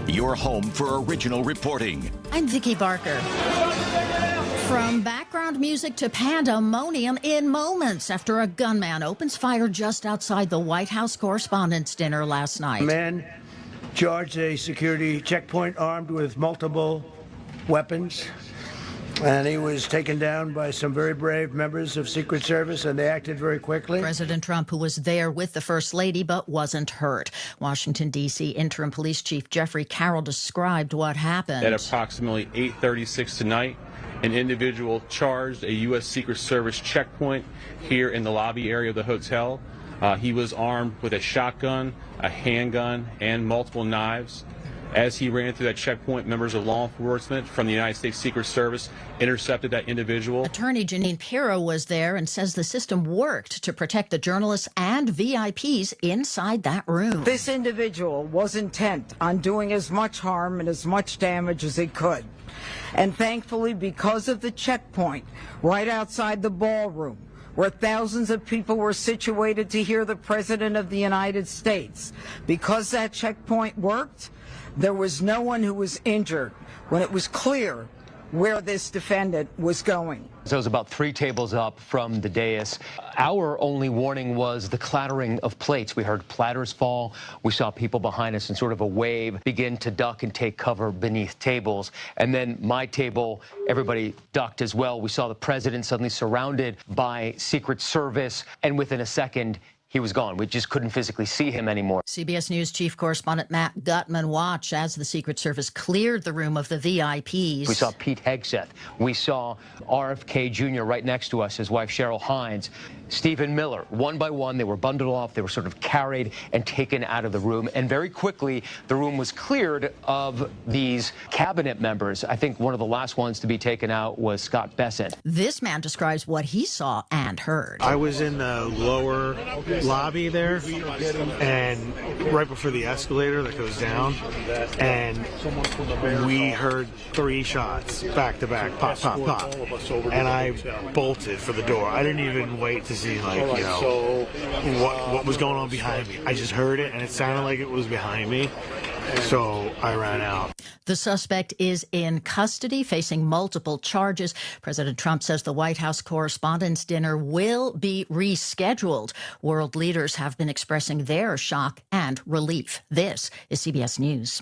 your home for original reporting. I'm Vicki Barker. From background music to pandemonium in moments after a gunman opens fire just outside the White House Correspondents' Dinner last night. A man charged a security checkpoint armed with multiple weapons, and he was taken down by some very brave members of Secret Service, and they acted very quickly. President Trump, who was there with the First Lady but wasn't hurt. Washington, D.C. Interim Police Chief Jeffrey Carroll described what happened. At approximately 8:36 tonight, an individual charged a U.S. Secret Service checkpoint here in the lobby area of the hotel. He was armed with a shotgun, a handgun, and multiple knives. As he ran through that checkpoint, members of law enforcement from the United States Secret Service intercepted that individual. Attorney Janine Pirro was there and says the system worked to protect the journalists and VIPs inside that room. This individual was intent on doing as much harm and as much damage as he could. And thankfully, because of the checkpoint right outside the ballroom, where thousands of people were situated to hear the President of the United States, because that checkpoint worked, there was no one who was injured when it was clear where this defendant was going. So it was about 3 tables up from the dais. Our only warning was the clattering of plates. We heard platters fall. We saw people behind us in sort of a wave begin to duck and take cover beneath tables. And then my table, everybody ducked as well. We saw the president suddenly surrounded by Secret Service, and within a second, he was gone. We just couldn't physically see him anymore. CBS News Chief Correspondent Matt Gutman watched as the Secret Service cleared the room of the VIPs. We saw Pete Hegseth. We saw RFK Jr. right next to us, his wife Cheryl Hines, Stephen Miller. One by one, they were bundled off. They were sort of carried and taken out of the room. And very quickly, the room was cleared of these cabinet members. I think one of the last ones to be taken out was Scott Bessent. This man describes what he saw and heard. I was in the lower lobby there, and right before the escalator that goes down, and we heard 3 shots back to back, pop, pop, pop, and I bolted for the door. I didn't even wait to see, like, you know, what was going on behind me. I just heard it, and it sounded like it was behind me, so I ran out. The suspect is in custody, facing multiple charges. President Trump says the White House Correspondents' Dinner will be rescheduled. World leaders have been expressing their shock and relief. This is CBS News.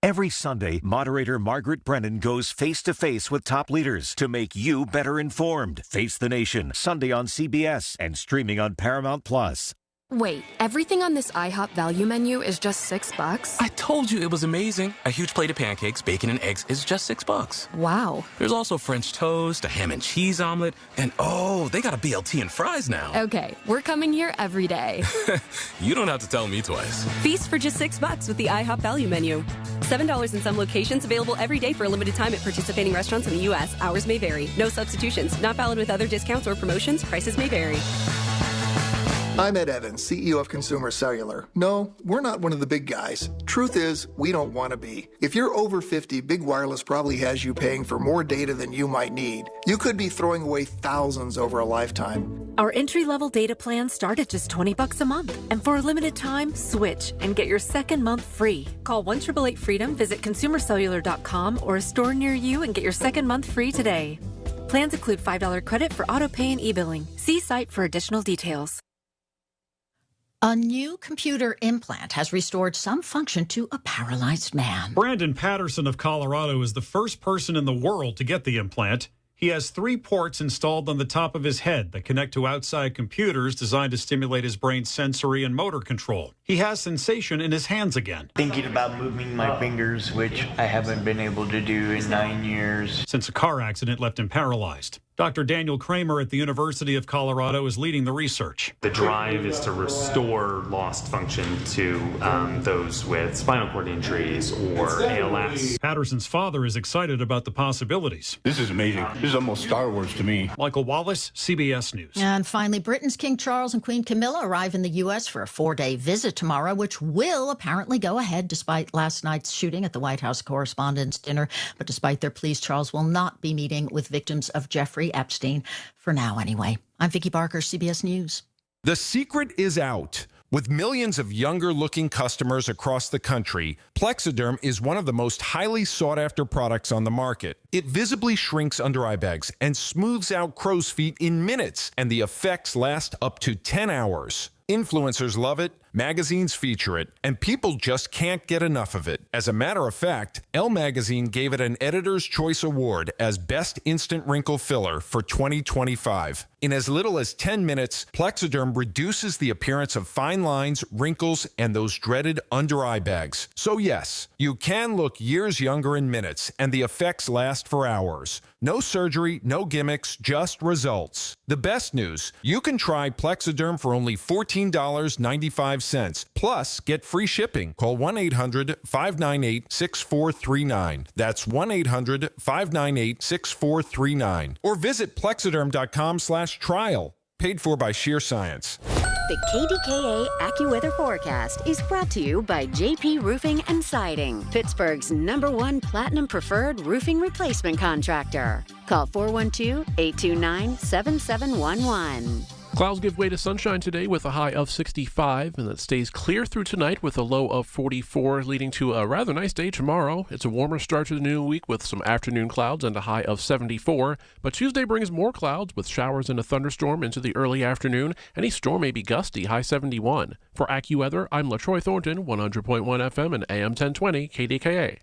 Every Sunday, moderator Margaret Brennan goes face-to-face with top leaders to make you better informed. Face the Nation, Sunday on CBS and streaming on Paramount+. Wait, everything on this IHOP value menu is just $6? I told you it was amazing. A huge plate of pancakes, bacon, and eggs is just $6. Wow. There's also French toast, a ham and cheese omelet, and oh, they got a BLT and fries now. Okay, we're coming here every day. You don't have to tell me twice. Feast for just $6 with the IHOP value menu. $7 in some locations, available every day for a limited time at participating restaurants in the U.S. Hours may vary. No substitutions. Not valid with other discounts or promotions. Prices may vary. I'm Ed Evans, CEO of Consumer Cellular. No, we're not one of the big guys. Truth is, we don't want to be. If you're over 50, Big Wireless probably has you paying for more data than you might need. You could be throwing away thousands over a lifetime. Our entry-level data plans start at just $20 a month. And for a limited time, switch and get your second month free. Call 1-888-FREEDOM, visit consumercellular.com or a store near you and get your second month free today. Plans include $5 credit for auto pay and e-billing. See site for additional details. A new computer implant has restored some function to a paralyzed man. Brandon Patterson of Colorado is the first person in the world to get the implant. He has 3 ports installed on the top of his head that connect to outside computers designed to stimulate his brain's sensory and motor control. He has sensation in his hands again. Thinking about moving my fingers, which I haven't been able to do in 9 years. Since a car accident left him paralyzed. Dr. Daniel Kramer at the University of Colorado is leading the research. The drive is to restore lost function to those with spinal cord injuries or ALS. Patterson's father is excited about the possibilities. This is amazing. This is almost Star Wars to me. Michael Wallace, CBS News. And finally, Britain's King Charles and Queen Camilla arrive in the U.S. for a 4-day visit tomorrow, which will apparently go ahead despite last night's shooting at the White House Correspondents' Dinner. But despite their pleas, Charles will not be meeting with victims of Jeffrey Epstein, for now anyway. I'm Vicki Barker, CBS News. The secret is out. With millions of younger-looking customers across the country, Plexiderm is one of the most highly sought-after products on the market. It visibly shrinks under eye bags and smooths out crow's feet in minutes, and the effects last up to 10 hours. Influencers love it, magazines feature it, and people just can't get enough of it. As a matter of fact, Elle Magazine gave it an Editor's Choice Award as Best Instant Wrinkle Filler for 2025. In as little as 10 minutes, Plexiderm reduces the appearance of fine lines, wrinkles, and those dreaded under-eye bags. So yes, you can look years younger in minutes, and the effects last for hours. No surgery, no gimmicks, just results. The best news, you can try Plexiderm for only $14.95. Plus, get free shipping. Call 1-800-598-6439. That's 1-800-598-6439. Or visit plexiderm.com/trial. Paid for by Sheer Science. The KDKA AccuWeather forecast is brought to you by JP Roofing and Siding, Pittsburgh's #1 Platinum Preferred Roofing Replacement Contractor. Call 412-829-7711. Clouds give way to sunshine today with a high of 65, and that stays clear through tonight with a low of 44, leading to a rather nice day tomorrow. It's a warmer start to the new week with some afternoon clouds and a high of 74, but Tuesday brings more clouds with showers and a thunderstorm into the early afternoon. Any storm may be gusty, high 71. For AccuWeather, I'm LaTroy Thornton, 100.1 FM and AM 1020 KDKA.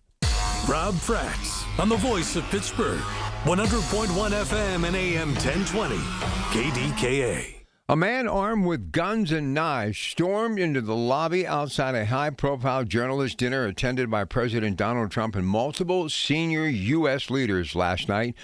Rob Fracks on the voice of Pittsburgh, 100.1 FM and AM 1020 KDKA. A man armed with guns and knives stormed into the lobby outside a high-profile journalist dinner attended by President Donald Trump and multiple senior U.S. leaders last night.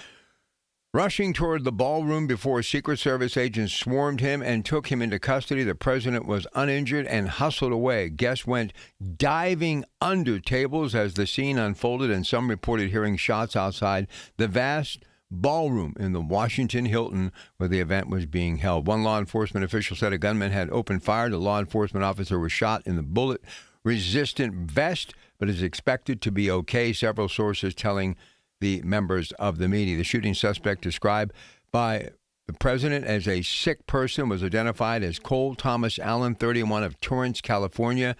Rushing toward the ballroom before Secret Service agents swarmed him and took him into custody, the president was uninjured and hustled away. Guests went diving under tables as the scene unfolded, and some reported hearing shots outside the vast ballroom in the Washington Hilton where the event was being held. One law enforcement official said a gunman had opened fire. The law enforcement officer was shot in the bullet-resistant vest, but is expected to be okay, several sources telling the members of the media. The shooting suspect, described by the president as a sick person, was identified as Cole Thomas Allen, 31, of Torrance, California.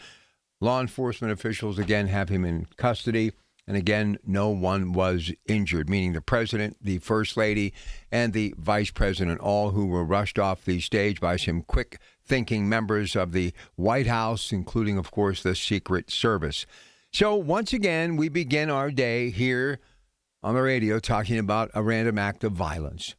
Law enforcement officials again have him in custody. And again, no one was injured, meaning the president, the first lady, and the vice president, all who were rushed off the stage by some quick-thinking members of the White House, including, of course, the Secret Service. So once again, we begin our day here on the radio talking about a random act of violence.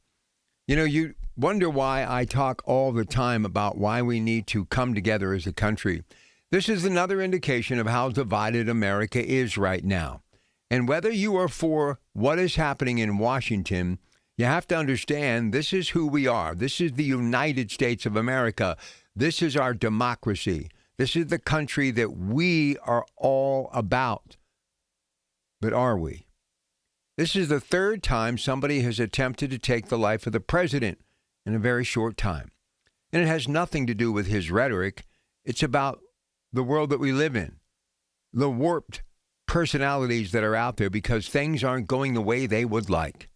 You know, you wonder why I talk all the time about why we need to come together as a country. This is another indication of how divided America is right now. And whether you are for what is happening in Washington, you have to understand this is who we are. This is the United States of America. This is our democracy. This is the country that we are all about. But are we? This is the third time somebody has attempted to take the life of the president in a very short time. And it has nothing to do with his rhetoric. It's about the world that we live in, the warped personalities that are out there because things aren't going the way they would like.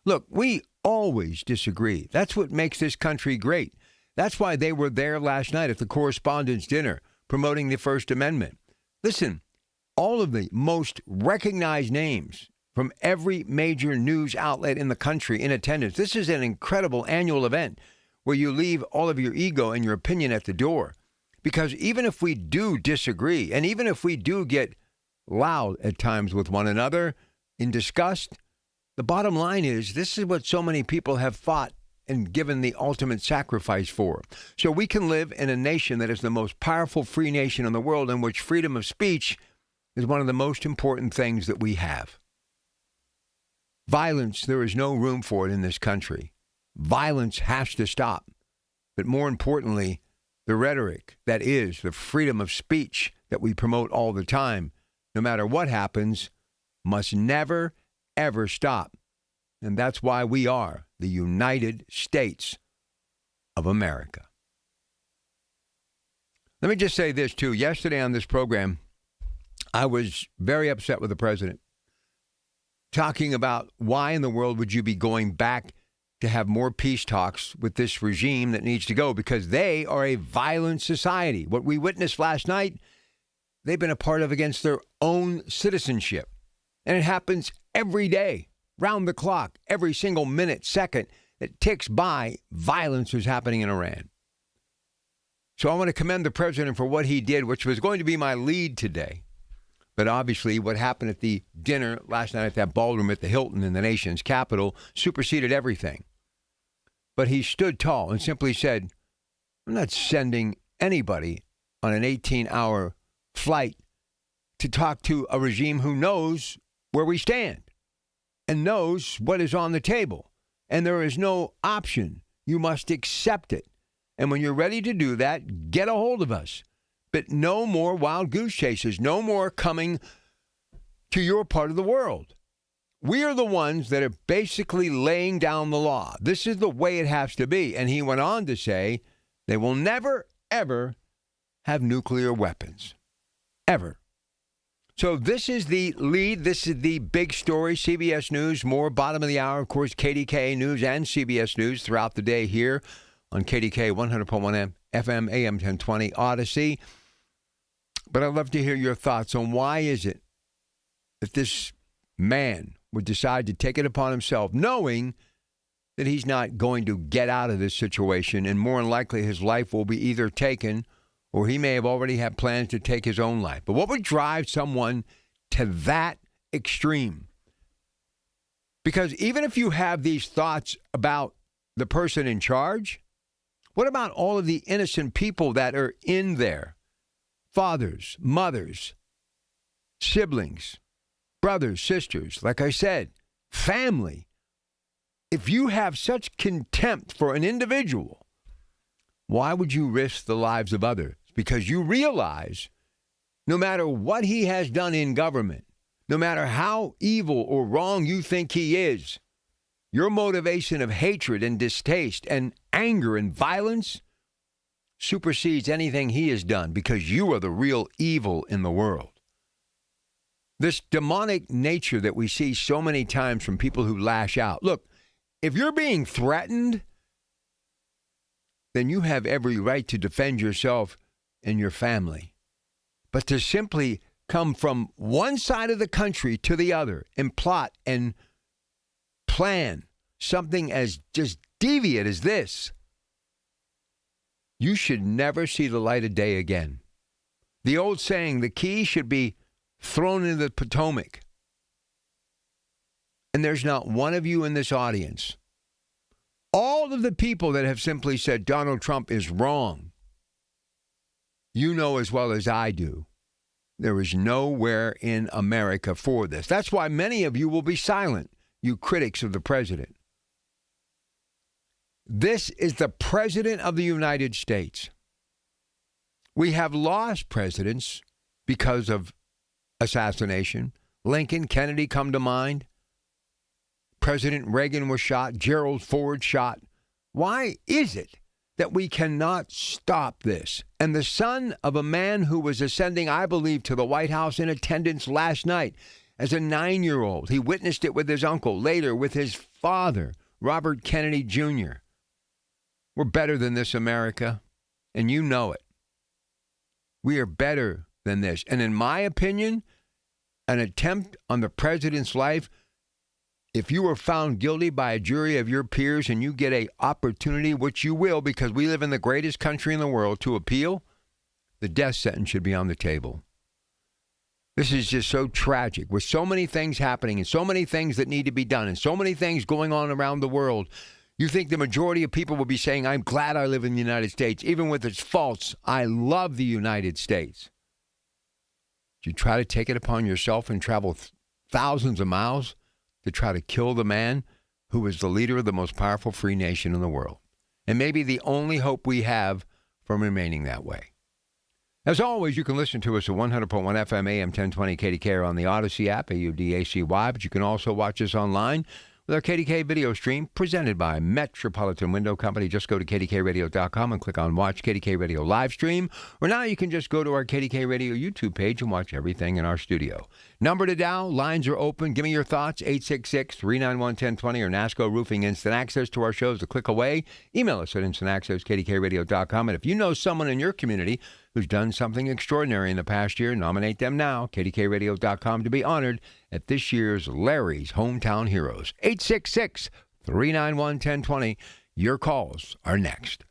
Look, we always disagree. That's what makes this country great. That's why they were there last night at the Correspondents' Dinner promoting the First Amendment. Listen, all of the most recognized names from every major news outlet in the country in attendance. This is an incredible annual event where you leave all of your ego and your opinion at the door. Because even if we do disagree, and even if we do get loud at times with one another in disgust, the bottom line is this is what so many people have fought and given the ultimate sacrifice for. So we can live in a nation that is the most powerful free nation in the world, in which freedom of speech is one of the most important things that we have. Violence, there is no room for it in this country. Violence has to stop. But more importantly, the rhetoric that is the freedom of speech that we promote all the time, no matter what happens, must never, ever stop. And that's why we are the United States of America. Let me just say this, too. Yesterday on this program, I was very upset with the president, talking about why in the world would you be going back to have more peace talks with this regime that needs to go because they are a violent society. What we witnessed last night, they've been a part of against their own citizenship. And it happens every day, round the clock, every single minute, second that ticks by, violence is happening in Iran. So I want to commend the president for what he did, which was going to be my lead today. But obviously what happened at the dinner last night at that ballroom at the Hilton in the nation's capital superseded everything. But he stood tall and simply said, I'm not sending anybody on an 18-hour flight to talk to a regime who knows where we stand and knows what is on the table. And there is no option. You must accept it. And when you're ready to do that, get a hold of us. But no more wild goose chases, no more coming to your part of the world. We are the ones that are basically laying down the law. This is the way it has to be. And he went on to say they will never, ever have nuclear weapons. Ever. So this is the lead. This is the big story. CBS News, more bottom of the hour. Of course, KDKA News and CBS News throughout the day here on KDKA 100.1 FM, AM 1020, Odyssey. But I'd love to hear your thoughts on why is it that this man would decide to take it upon himself, knowing that he's not going to get out of this situation, and more than likely his life will be either taken or he may have already had plans to take his own life. But what would drive someone to that extreme? Because even if you have these thoughts about the person in charge, what about all of the innocent people that are in there? Fathers, mothers, siblings, brothers, sisters, like I said, family. If you have such contempt for an individual, why would you risk the lives of others? Because you realize no matter what he has done in government, no matter how evil or wrong you think he is, your motivation of hatred and distaste and anger and violence supersedes anything he has done because you are the real evil in the world. This demonic nature that we see so many times from people who lash out. Look, if you're being threatened, then you have every right to defend yourself and your family. But to simply come from one side of the country to the other and plot and plan something as just deviant as this, you should never see the light of day again. The old saying, the key should be thrown into the Potomac. And there's not one of you in this audience. All of the people that have simply said Donald Trump is wrong, you know as well as I do, there is nowhere in America for this. That's why many of you will be silent, you critics of the president. This is the president of the United States. We have lost presidents because of assassination. Lincoln, Kennedy come to mind. President Reagan was shot. Gerald Ford shot. Why is it that we cannot stop this? And the son of a man who was ascending, I believe, to the White House in attendance last night as a 9-year-old. He witnessed it with his uncle, later with his father, Robert Kennedy Jr. We're better than this, America, and you know it. We are better than this. And in my opinion, an attempt on the president's life, if you are found guilty by a jury of your peers and you get an opportunity, which you will because we live in the greatest country in the world, to appeal, the death sentence should be on the table. This is just so tragic with so many things happening and so many things that need to be done and so many things going on around the world. You think the majority of people will be saying, I'm glad I live in the United States, even with its faults. I love the United States. Do you try to take it upon yourself and travel thousands of miles to try to kill the man who is the leader of the most powerful free nation in the world? And maybe the only hope we have from remaining that way. As always, you can listen to us at 100.1 FM, AM 1020 KDKA on the Odyssey app, AUDACY, but you can also watch us online with our KDK video stream presented by Metropolitan Window Company. Just go to kdkradio.com and click on Watch KDK Radio Livestream. Or now you can just go to our KDK Radio YouTube page and watch everything in our studio. Number to dial, lines are open. Give me your thoughts, 866-391-1020 or NASCO Roofing. Instant access to our shows a click away. Email us at instantacesskdkradio.com. And if you know someone in your community who's done something extraordinary in the past year, nominate them now, kdkradio.com, to be honored at this year's Larry's Hometown Heroes. 866-391-1020. Your calls are next.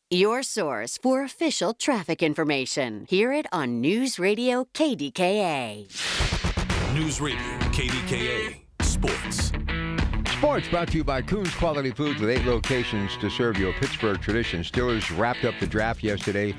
Your source for official traffic information. Hear it on News Radio KDKA. News Radio KDKA Sports. Sports brought to you by Coons Quality Foods with 8 locations to serve your Pittsburgh tradition. Steelers wrapped up the draft yesterday.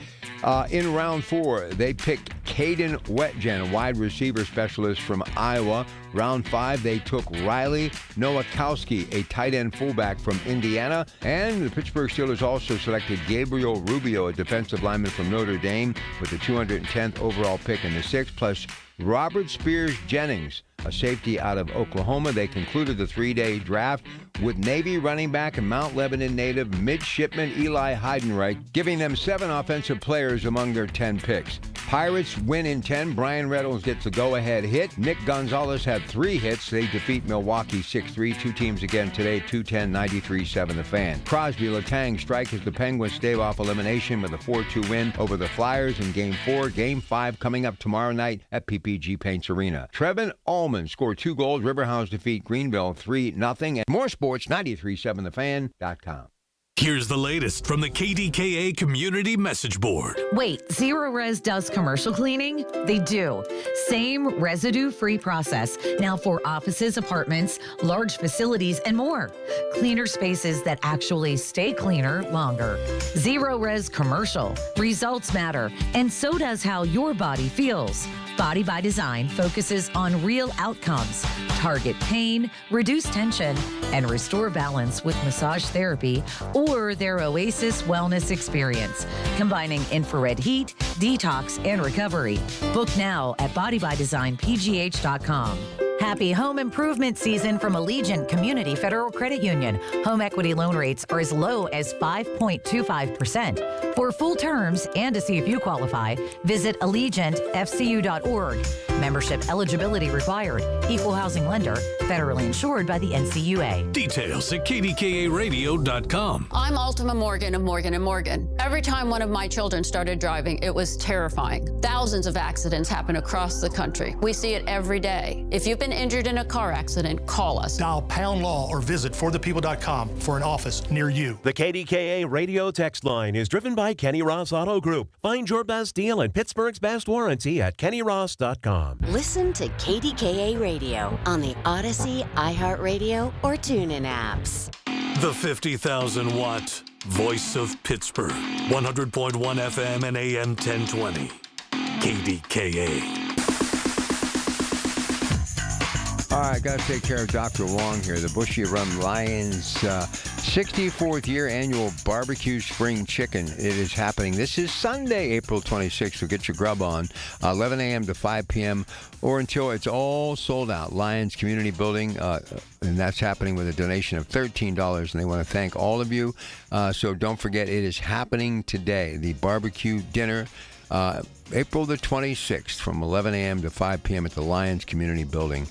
In round 4, they picked Caden Wetjen, a wide receiver specialist from Iowa. Round 5, they took Riley Nowakowski, a tight end fullback from Indiana. And the Pittsburgh Steelers also selected Gabriel Rubio, a defensive lineman from Notre Dame, with the 210th overall pick in the 6th, plus Robert Spears Jennings, a safety out of Oklahoma. They concluded the 3-day draft with Navy running back and Mount Lebanon native midshipman Eli Heidenreich, giving them 7 offensive players among their 10 picks. Pirates win in 10. Brian Reynolds gets the go-ahead hit. Nick Gonzalez had 3 hits. They defeat Milwaukee 6-3. 2 teams again today, 210-93-7 the Fan. Crosby Letang strike as the Penguins stave off elimination with a 4-2 win over the Flyers in Game 4. Game 5 coming up tomorrow night at PPG Paints Arena. Trevin Allman scored 2 goals. Riverhounds defeat Greenville 3-0. And more sports, 93.7thefan.com. Here's the latest from the KDKA Community Message Board. Wait, Zero Res does commercial cleaning? They do. Same residue-free process, now for offices, apartments, large facilities, and more. Cleaner spaces that actually stay cleaner longer. Zero Res Commercial. Results matter, and so does how your body feels. Body by Design focuses on real outcomes, target pain, reduce tension, and restore balance with massage therapy or their Oasis Wellness Experience, combining infrared heat, detox, and recovery. Book now at bodybydesignpgh.com. Happy home improvement season from Allegiant Community Federal Credit Union. Home equity loan rates are as low as 5.25%. For full terms and to see if you qualify, visit allegiantfcu.org. Membership eligibility required. Equal housing lender. Federally insured by the NCUA. Details at kdkaradio.com. I'm Ultima Morgan of Morgan & Morgan. Every time one of my children started driving, it was terrifying. Thousands of accidents happen across the country. We see it every day. If you've been injured in a car accident, call us. Dial pound law or visit forthepeople.com for an office near you. The KDKA radio text line is driven by Kenny Ross Auto Group. Find your best deal and Pittsburgh's best warranty at kennyross.com. Listen to KDKA Radio on the Odyssey, iHeartRadio, or TuneIn apps. The 50,000-watt voice of Pittsburgh. 100.1 FM and AM 1020. KDKA. All right, got to take care of Dr. Wong here. The Bushy Run Lions 64th year annual barbecue spring chicken. It is happening. This is Sunday, April 26th, so get your grub on. 11 a.m. to 5 p.m. or until it's all sold out. Lions Community Building, and that's happening with a donation of $13, and they want to thank all of you. So don't forget, it is happening today. The barbecue dinner, April the 26th, from 11 a.m. to 5 p.m. at the Lions Community Building,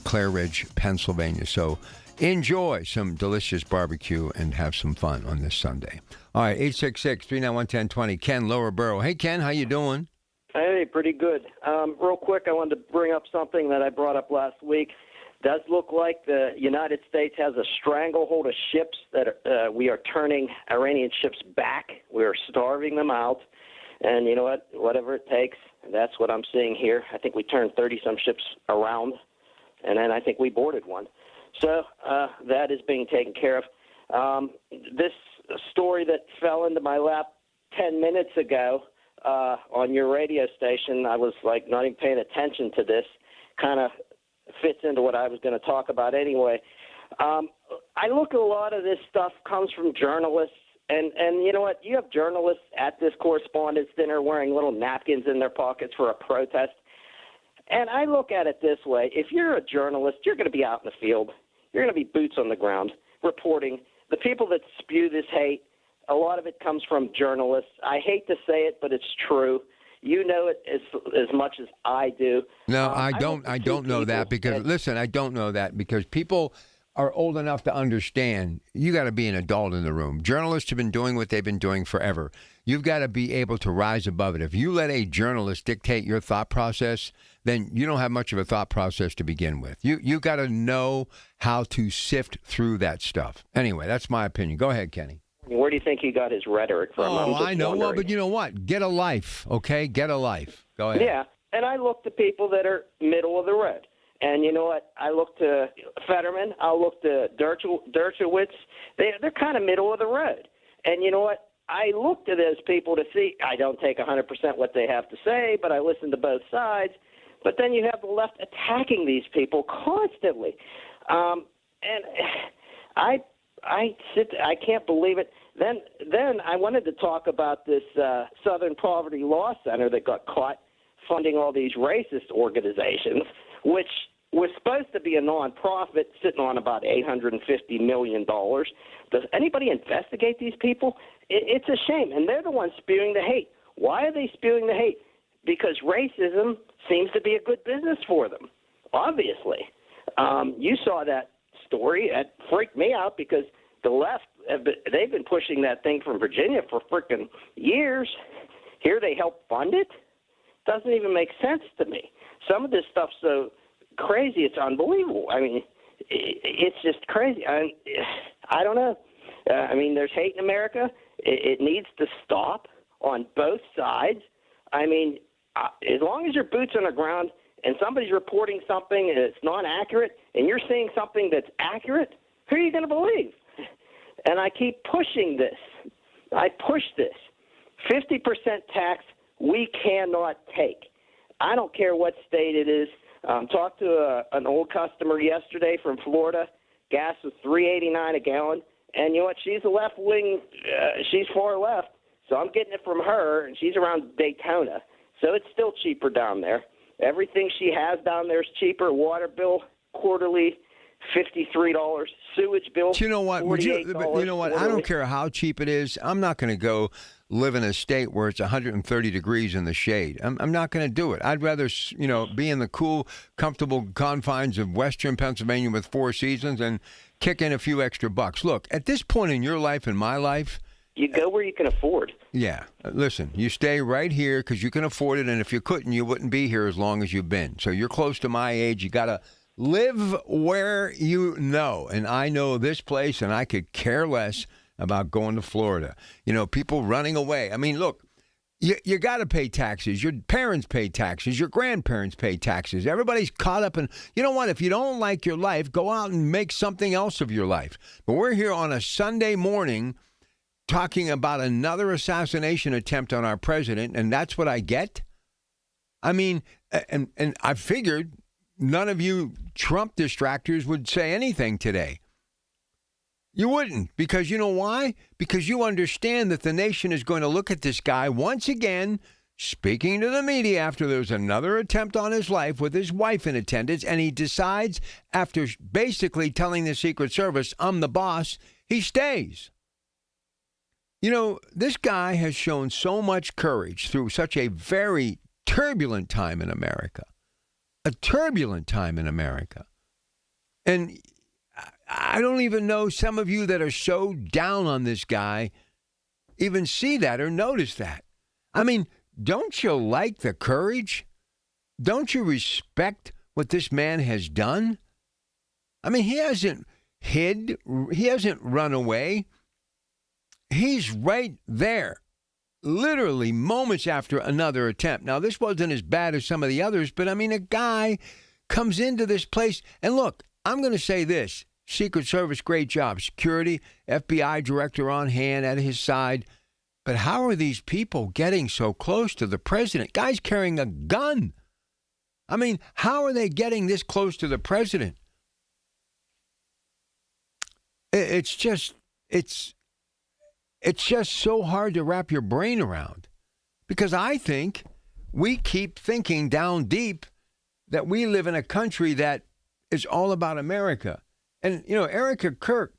Clare Ridge, Pennsylvania. So enjoy some delicious barbecue and have some fun on this Sunday. All right, 866-391-1020. Ken, Lower Borough. Hey, Ken, how you doing? Hey, pretty good. Real quick, I wanted to bring up something that I brought up last week. Does look like the United States has a stranglehold of ships that we are turning Iranian ships back. We are starving them out. And you know what? Whatever it takes, that's what I'm seeing here. I think we turned 30-some ships around, and then I think we boarded one. So that is being taken care of. This story that fell into my lap 10 minutes ago on your radio station, I was like not even paying attention to this, kind of fits into what I was going to talk about anyway. I look at a lot of this stuff comes from journalists. And you know what? You have journalists at this correspondence dinner wearing little napkins in their pockets for a protest. And I look at it this way. If you're a journalist, you're going to be out in the field. you're going to be boots on the ground reporting. The people that spew this hate, a lot of it comes from journalists. I hate to say it, but it's true. You know it as much as I do. No, I don't know that because, listen, I don't know that because people are old enough to understand you got to be an adult in the room. Journalists have been doing what they've been doing forever. You've got to be able to rise above it. If you let a journalist dictate your thought process, then you don't have much of a thought process to begin with. You got to know how to sift through that stuff. Anyway, that's my opinion. Go ahead, Kenny. Where do you think he got his rhetoric from? Oh, I know. Wondering. Well, but you know what? Get a life, okay? Get a life. Go ahead. Yeah, and I look to people that are middle of the road. And you know what? I look to Fetterman. I look to Dershowitz. They're kind of middle of the road. And you know what? I look to those people to see. I don't take 100% what they have to say, but I listen to both sides. But then you have the left attacking these people constantly. And I can't believe it. Then I wanted to talk about this Southern Poverty Law Center that got caught funding all these racist organizations, which was supposed to be a nonprofit sitting on about $850 million. Does anybody investigate these people? It's a shame, and they're the ones spewing the hate. Why are they spewing the hate? Because racism seems to be a good business for them, obviously. You saw that story. It freaked me out because the left, they've been pushing that thing from Virginia for freaking years. Here they help fund it? Doesn't even make sense to me. Some of this stuff's so crazy, it's unbelievable. I mean, it's just crazy. I don't know. I mean, there's hate in America. It needs to stop on both sides. I mean, as long as your boots on the ground and somebody's reporting something and it's not accurate and you're seeing something that's accurate, who are you going to believe? And I keep pushing this. I push this. 50% tax we cannot take. I don't care what state it is. Talked to an old customer yesterday from Florida. Gas was $3.89 a gallon. And you know what? She's a left wing. She's far left. So I'm getting it from her, and she's around Daytona. So it's still cheaper down there. Everything she has down there is cheaper. Water bill quarterly, $53. Sewage bill, you know what? $48 you know what? I don't care how cheap it is. I'm not going to go live in a state where it's 130 degrees in the shade. I'm not going to do it. I'd rather, be in the cool, comfortable confines of western Pennsylvania with 4 seasons and kick in a few extra bucks. Look, at this point in your life and my life, you go where you can afford. Yeah. Listen, you stay right here because you can afford it, and if you couldn't, you wouldn't be here as long as you've been. So you're close to my age. You got to live where you know. And I know this place, and I could care less about going to Florida. People running away. I mean, look, you got to pay taxes. Your parents pay taxes. Your grandparents pay taxes. Everybody's caught up in, you know what? If you don't like your life, go out and make something else of your life. But we're here on a Sunday morning talking about another assassination attempt on our president, and that's what I get? I mean, and I figured none of you Trump distractors would say anything today. You wouldn't, because you know why? Because you understand that the nation is going to look at this guy once again, speaking to the media after there's another attempt on his life with his wife in attendance, and he decides, after basically telling the Secret Service, I'm the boss, he stays. This guy has shown so much courage through such a very turbulent time in America. A turbulent time in America. And I don't even know some of you that are so down on this guy even see that or notice that. I mean, don't you like the courage? Don't you respect what this man has done? I mean, he hasn't hid. He hasn't run away. He's right there, literally moments after another attempt. Now, this wasn't as bad as some of the others, but I mean, a guy comes into this place. And look, I'm going to say this. Secret Service, great job. Security, FBI director on hand at his side. But how are these people getting so close to the president? Guy's carrying a gun. I mean, how are they getting this close to the president? It's just so hard to wrap your brain around. Because I think we keep thinking down deep that we live in a country that is all about America. And, Erica Kirk,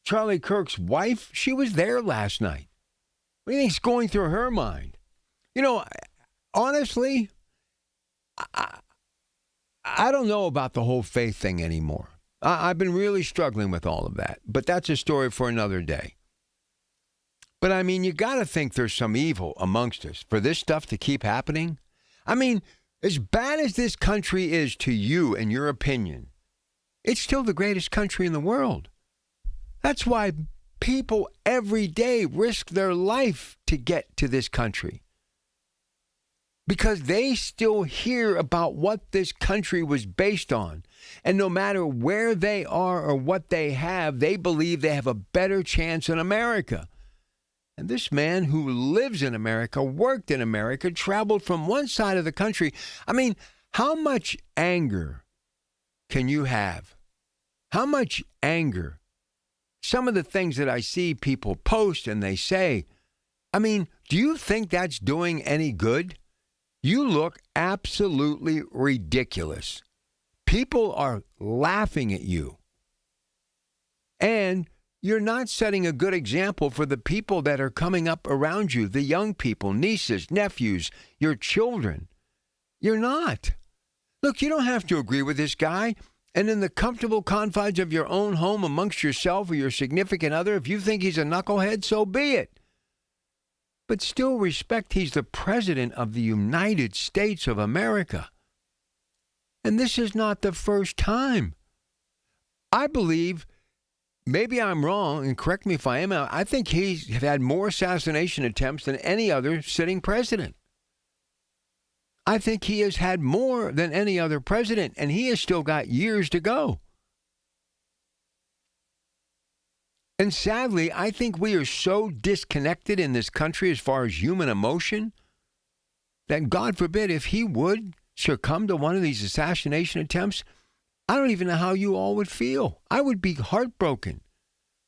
Charlie Kirk's wife, she was there last night. What do you think's going through her mind? Honestly, I don't know about the whole faith thing anymore. I've been really struggling with all of that, but that's a story for another day. But I mean, you got to think there's some evil amongst us for this stuff to keep happening. I mean, as bad as this country is to you and your opinion, it's still the greatest country in the world. That's why people every day risk their life to get to this country. Because they still hear about what this country was based on. And no matter where they are or what they have, they believe they have a better chance in America. And this man who lives in America, worked in America, traveled from one side of the country. I mean, how much anger can you have? How much anger? Some of the things that I see people post and they say, I mean, do you think that's doing any good? You look absolutely ridiculous. People are laughing at you. And you're not setting a good example for the people that are coming up around you, the young people, nieces, nephews, your children. You're not. Look, you don't have to agree with this guy. And in the comfortable confines of your own home amongst yourself or your significant other, if you think he's a knucklehead, so be it. But still respect he's the president of the United States of America. And this is not the first time. I believe, maybe I'm wrong, and correct me if I am, I think he's had more assassination attempts than any other sitting president. I think he has had more than any other president, and he has still got years to go. And sadly, I think we are so disconnected in this country as far as human emotion that, God forbid, if he would succumb to one of these assassination attempts, I don't even know how you all would feel. I would be heartbroken.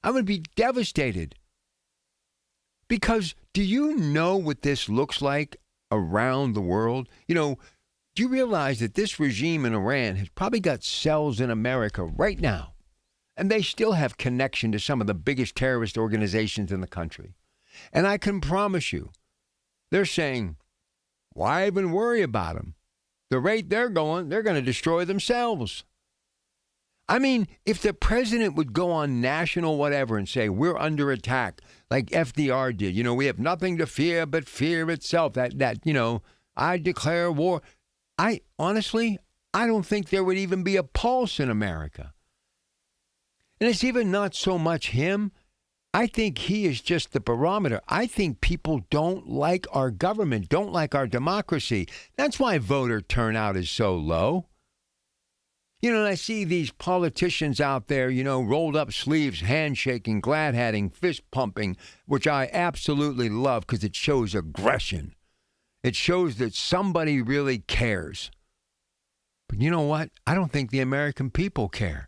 I would be devastated. Because do you know what this looks like around the world? Do you realize that this regime in Iran has probably got cells in America right now? And they still have connection to some of the biggest terrorist organizations in the country. And I can promise you, they're saying, why even worry about them? The rate they're going to destroy themselves. I mean, if the president would go on national whatever and say, we're under attack, like FDR did, we have nothing to fear but fear itself, that I declare war. Honestly, I don't think there would even be a pulse in America. And it's even not so much him. I think he is just the barometer. I think people don't like our government, don't like our democracy. That's why voter turnout is so low. And I see these politicians out there, rolled up sleeves, handshaking, glad-hatting, fist-pumping, which I absolutely love because it shows aggression. It shows that somebody really cares. But you know what? I don't think the American people care.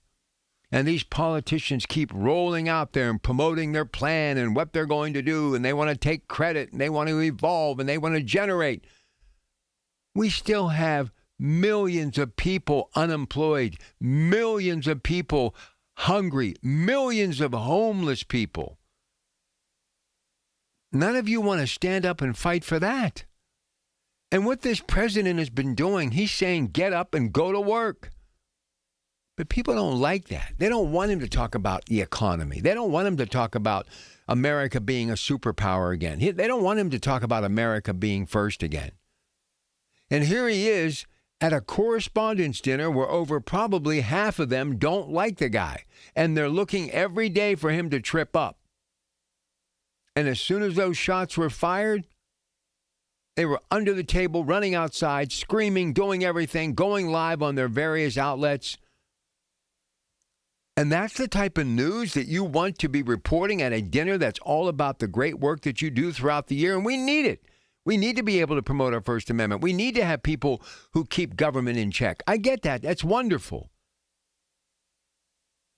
And these politicians keep rolling out there and promoting their plan and what they're going to do, and they want to take credit, and they want to evolve, and they want to generate. We still have millions of people unemployed, millions of people hungry, millions of homeless people. None of you want to stand up and fight for that. And what this president has been doing, he's saying, get up and go to work. But people don't like that. They don't want him to talk about the economy. They don't want him to talk about America being a superpower again. They don't want him to talk about America being first again. And here he is at a correspondence dinner where over probably half of them don't like the guy. And they're looking every day for him to trip up. And as soon as those shots were fired, they were under the table, running outside, screaming, doing everything, going live on their various outlets. And that's the type of news that you want to be reporting at a dinner that's all about the great work that you do throughout the year. And we need it. We need to be able to promote our First Amendment. We need to have people who keep government in check. I get that. That's wonderful.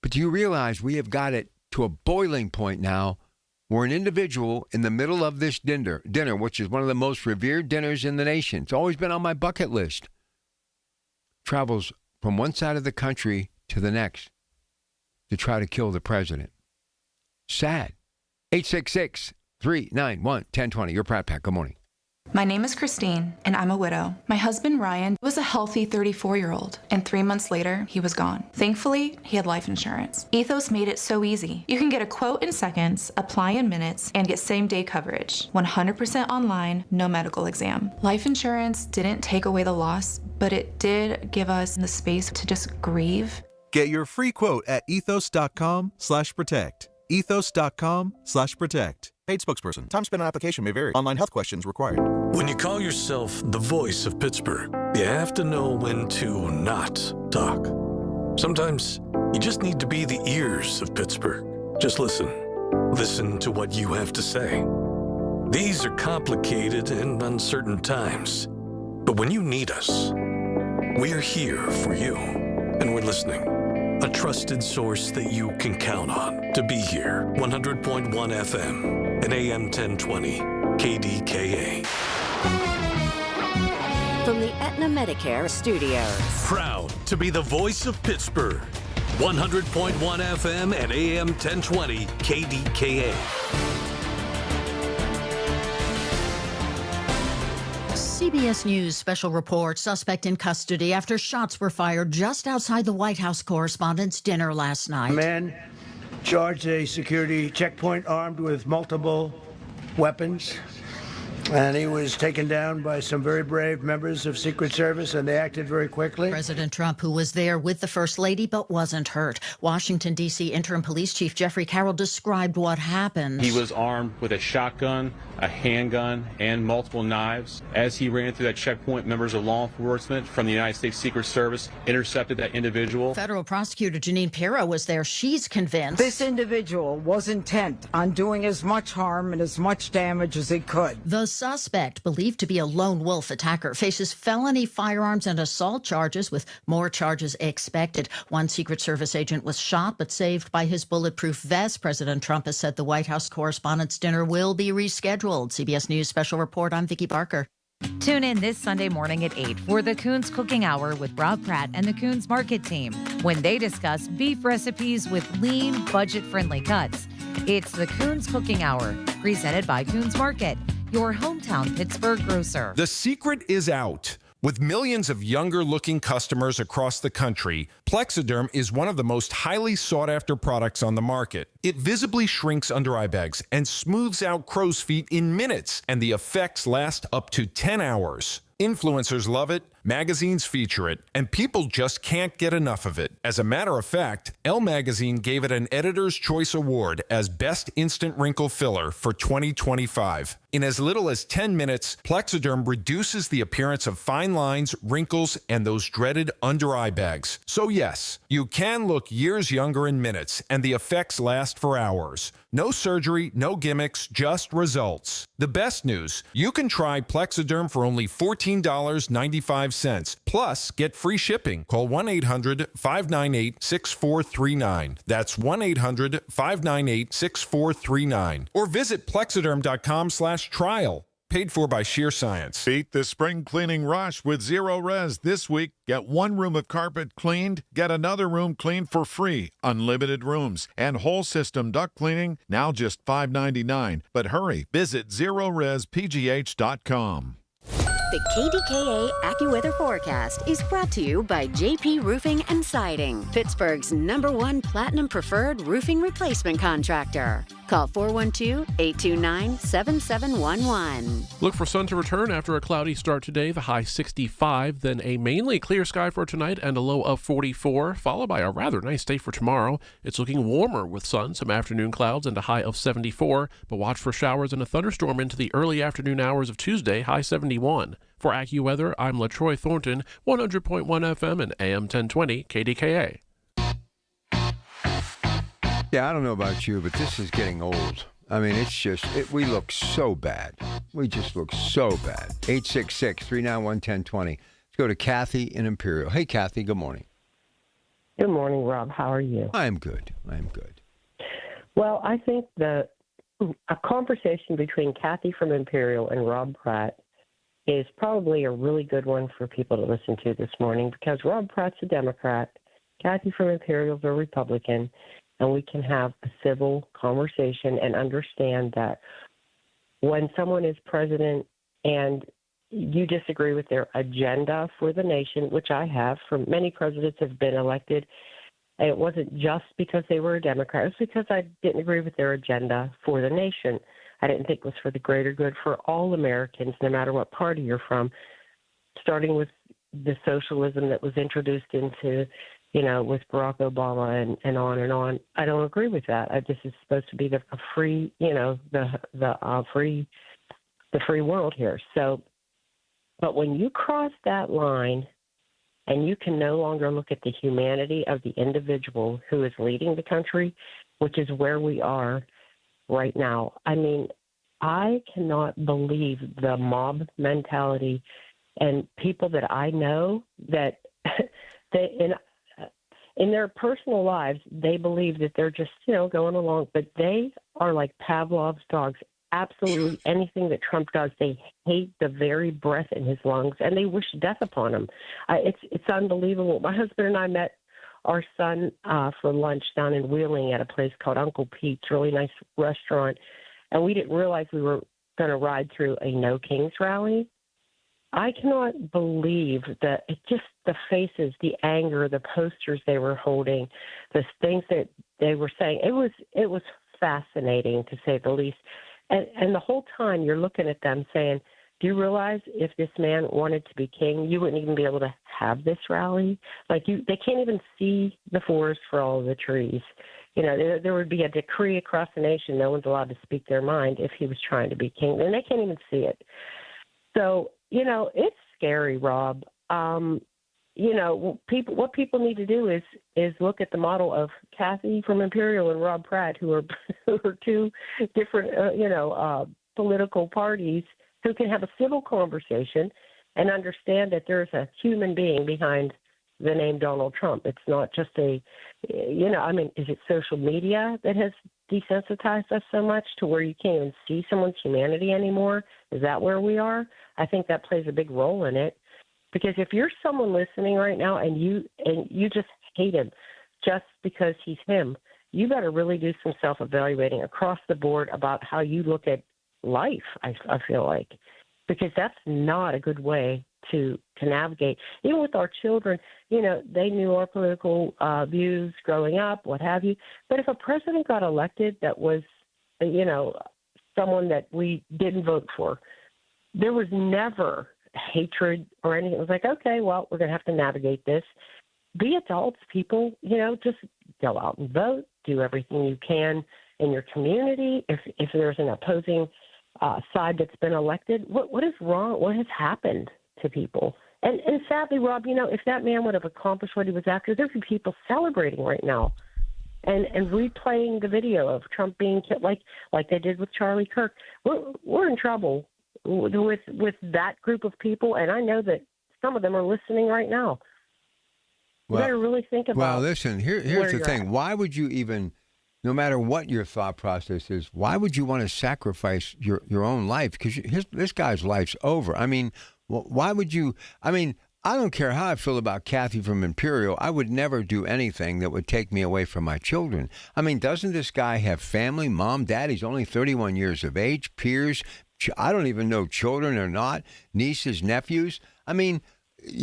But do you realize we have got it to a boiling point now where an individual in the middle of this dinner, which is one of the most revered dinners in the nation, it's always been on my bucket list, travels from one side of the country to the next to try to kill the president. Sad. 866-391-1020. Your Pratt Pack. Good morning. My name is Christine, and I'm a widow. My husband, Ryan, was a healthy 34-year-old, and 3 months later, he was gone. Thankfully, he had life insurance. Ethos made it so easy. You can get a quote in seconds, apply in minutes, and get same-day coverage. 100% online, no medical exam. Life insurance didn't take away the loss, but it did give us the space to just grieve. Get your free quote at ethos.com/protect. Ethos.com/protect. Paid spokesperson. Time spent on application may vary. Online health questions required. When you call yourself the voice of Pittsburgh, you have to know when to not talk. Sometimes you just need to be the ears of Pittsburgh. Just listen. Listen to what you have to say. These are complicated and uncertain times. But when you need us, we're here for you. And we're listening. A trusted source that you can count on to be here. 100.1 FM and AM 1020 KDKA. From the Aetna Medicare Studios. Proud to be the voice of Pittsburgh. 100.1 FM and AM 1020 KDKA. CBS News special report: suspect in custody after shots were fired just outside the White House Correspondents' Dinner last night. A man charged a security checkpoint armed with multiple weapons, and he was taken down by some very brave members of Secret Service, and they acted very quickly. President Trump, who was there with the First Lady but wasn't hurt. Washington, D.C. Interim Police Chief Jeffrey Carroll described what happened. He was armed with a shotgun, a handgun, and multiple knives. As he ran through that checkpoint, members of law enforcement from the United States Secret Service intercepted that individual. Federal prosecutor Janine Pirro was there. She's convinced this individual was intent on doing as much harm and as much damage as he could. The suspect, believed to be a lone wolf attacker, faces felony firearms and assault charges, with more charges expected. One Secret Service agent was shot but saved by his bulletproof vest. President Trump has said the White House Correspondents' Dinner will be rescheduled. CBS News special report. I'm Vicki Barker. Tune in this Sunday morning at 8 for the Coons Cooking Hour with Rob Pratt and the Coons Market team, when they discuss beef recipes with lean, budget-friendly cuts. It's the Coons Cooking Hour, presented by Coons Market, your hometown Pittsburgh grocer. The secret is out. With millions of younger-looking customers across the country, Plexiderm is one of the most highly sought-after products on the market. It visibly shrinks under eye bags and smooths out crow's feet in minutes, and the effects last up to 10 hours. Influencers love it, magazines feature it, and people just can't get enough of it. As a matter of fact, Elle magazine gave it an Editor's Choice Award as Best Instant Wrinkle Filler for 2025. In as little as 10 minutes, Plexiderm reduces the appearance of fine lines, wrinkles, and those dreaded under-eye bags. So yes, you can look years younger in minutes, and the effects last for hours. No surgery, no gimmicks, just results. The best news, you can try Plexiderm for only $14.95. Plus, get free shipping. Call 1-800-598-6439. That's 1-800-598-6439. Or visit plexiderm.com/trial. Paid for by Sheer Science. Beat the spring cleaning rush with Zero Res this week. Get one room of carpet cleaned, get another room cleaned for free. Unlimited rooms and whole system duct cleaning, now just $5.99. But hurry, visit ZeroResPGH.com. The KDKA AccuWeather forecast is brought to you by JP Roofing and Siding, Pittsburgh's #1 Platinum Preferred Roofing Replacement Contractor. Call 412-829-7711. Look for sun to return after a cloudy start today, the high 65, then a mainly clear sky for tonight and a low of 44, followed by a rather nice day for tomorrow. It's looking warmer with sun, some afternoon clouds, and a high of 74, but watch for showers and a thunderstorm into the early afternoon hours of Tuesday, high 71. For AccuWeather, I'm LaTroy Thornton, 100.1 FM and AM 1020 KDKA. Yeah, I don't know about you, but this is getting old. I mean, it's just, we look so bad. We just look so bad. 866-391-1020. Let's go to Kathy in Imperial. Hey, Kathy, good morning. Good morning, Rob. How are you? I'm good. Well, I think a conversation between Kathy from Imperial and Rob Pratt is probably a really good one for people to listen to this morning, because Rob Pratt's a Democrat Kathy from Imperial's a Republican, and we can have a civil conversation and understand that when someone is president and you disagree with their agenda for the nation, which I have, for many presidents have been elected, and it wasn't just because they were a Democrat. It was because I didn't agree with their agenda for the nation. I didn't think it was for the greater good for all Americans, no matter what party you're from, starting with the socialism that was introduced into, with Barack Obama and on and on. I don't agree with that. This is supposed to be the free, the free world here. So, but when you cross that line and you can no longer look at the humanity of the individual who is leading the country, which is where we are right now. I mean, I cannot believe the mob mentality and people that I know that they in their personal lives, they believe that they're just, going along, but they are like Pavlov's dogs. Absolutely anything that Trump does, they hate the very breath in his lungs, and they wish death upon him. It's unbelievable. My husband and I met our son for lunch down in Wheeling at a place called Uncle Pete's, really nice restaurant, and we didn't realize we were going to ride through a No Kings rally. I cannot believe that the faces, the anger, the posters they were holding, the things that they were saying. It was fascinating, to say the least. And the whole time you're looking at them saying, do you realize if this man wanted to be king, you wouldn't even be able to have this rally? They can't even see the forest for all of the trees. There would be a decree across the nation. No one's allowed to speak their mind if he was trying to be king, and they can't even see it. So, it's scary, Rob. What people need to do is look at the model of Kathy from Imperial and Rob Pratt, who are two different, political parties who can have a civil conversation and understand that there's a human being behind the name Donald Trump. It's not just is it social media that has desensitized us so much to where you can't even see someone's humanity anymore? Is that where we are? I think that plays a big role in it. Because if you're someone listening right now and you just hate him just because he's him, you better really do some self-evaluating across the board about how you look at life, I feel like. Because that's not a good way to navigate. Even with our children, they knew our political views growing up, what have you. But if a president got elected that was, someone that we didn't vote for, there was never hatred or anything. It was like, okay, well, we're going to have to navigate this. Be adults, people, just go out and vote, do everything you can in your community. If there's an opposing side that's been elected, what is wrong? What has happened to people? And sadly, Rob, if that man would have accomplished what he was after, there'd be people celebrating right now and replaying the video of Trump being killed like they did with Charlie Kirk. We're in trouble with that group of people, and I know that some of them are listening right now. You better really think about. Well, listen, here's the thing. Why would you even, no matter what your thought process is, why would you want to sacrifice your own life? Because this guy's life's over. I mean, why would you? I mean, I don't care how I feel about Kathy from Imperial. I would never do anything that would take me away from my children. I mean, doesn't this guy have family, mom, dad? He's only 31 years of age, peers. I don't even know children or not, nieces, nephews. I mean,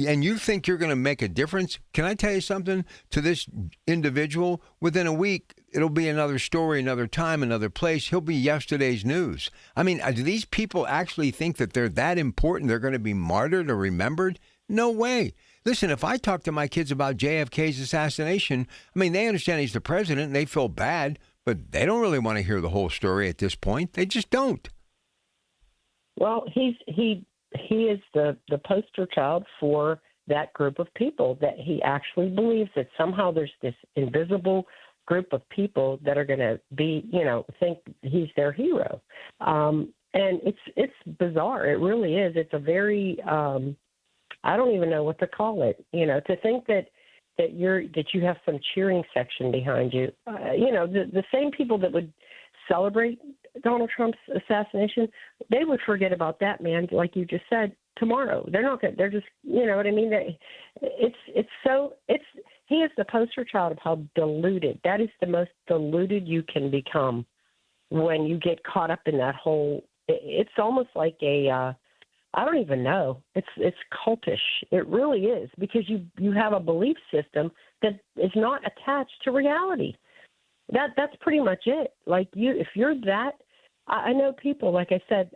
and you think you're going to make a difference? Can I tell you something? To this individual, within a week, it'll be another story, another time, another place. He'll be yesterday's news. I mean, do these people actually think that they're that important? They're going to be martyred or remembered? No way. Listen, if I talk to my kids about JFK's assassination, I mean, they understand he's the president and they feel bad, but they don't really want to hear the whole story at this point. They just don't. Well, he is the poster child for that group of people, that he actually believes that somehow there's this invisible group of people that are going to be, think he's their hero. And it's bizarre. It really is. It's a very, I don't even know what to call it, to think that you have some cheering section behind you. The same people that would celebrate Donald Trump's assassination, they would forget about that man, like you just said, tomorrow. They're not going. They're just, you know what I mean. He is the poster child of how deluded. That is the most deluded you can become when you get caught up in that whole. It's almost like a. I don't even know. It's cultish. It really is, because you have a belief system that is not attached to reality. That's pretty much it. Like if you're that, I know people, like I said,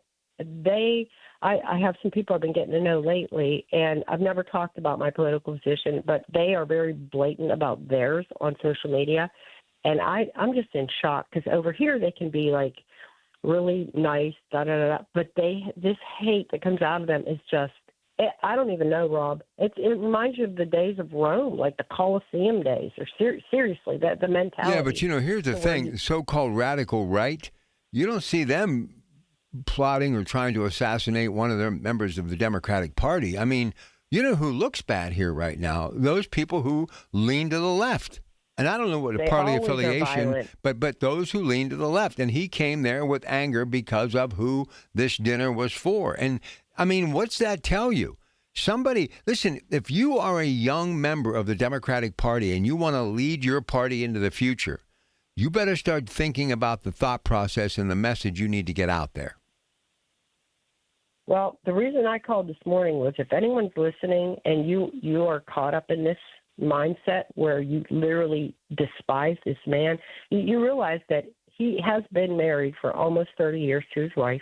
I have some people I've been getting to know lately, and I've never talked about my political position, but they are very blatant about theirs on social media. And I'm just in shock, because over here they can be like really nice, but this hate that comes out of them is just, I don't even know, Rob. It reminds you of the days of Rome, like the Colosseum days, or seriously, the mentality. Yeah, but here's the thing, the so-called radical right, you don't see them plotting or trying to assassinate one of their members of the Democratic Party. I mean, you know who looks bad here right now? Those people who lean to the left. And I don't know what a party affiliation, but those who lean to the left. And he came there with anger because of who this dinner was for. And, I mean, what's that tell you? Listen, if you are a young member of the Democratic Party and you want to lead your party into the future, you better start thinking about the thought process and the message you need to get out there. Well, the reason I called this morning was, if anyone's listening and you are caught up in this mindset where you literally despise this man, you realize that he has been married for almost 30 years to his wife.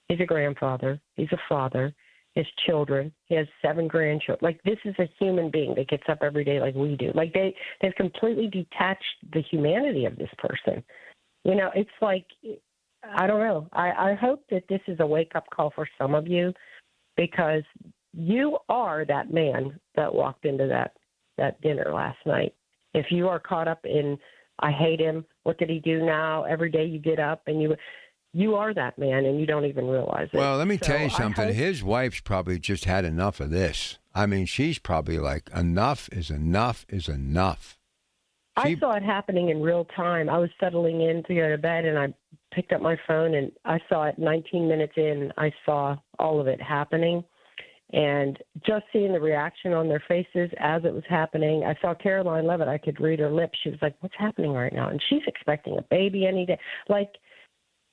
He's a grandfather. He's a father. His children. He has 7 grandchildren. Like, this is a human being that gets up every day like we do. Like, they've completely detached the humanity of this person. It's like, I don't know. I hope that this is a wake-up call for some of you, because you are that man that walked into that dinner last night. If you are caught up in, I hate him, what did he do now? Every day you get up and you are that man, and you don't even realize it. Well, let me tell you something. His wife's probably just had enough of this. I mean, she's probably like, enough is enough is enough. I saw it happening in real time. I was settling in to go to bed, and I picked up my phone, and I saw it 19 minutes in. I saw all of it happening. And just seeing the reaction on their faces as it was happening, I saw Caroline Levitt. I could read her lips. She was like, what's happening right now? And she's expecting a baby any day. Like,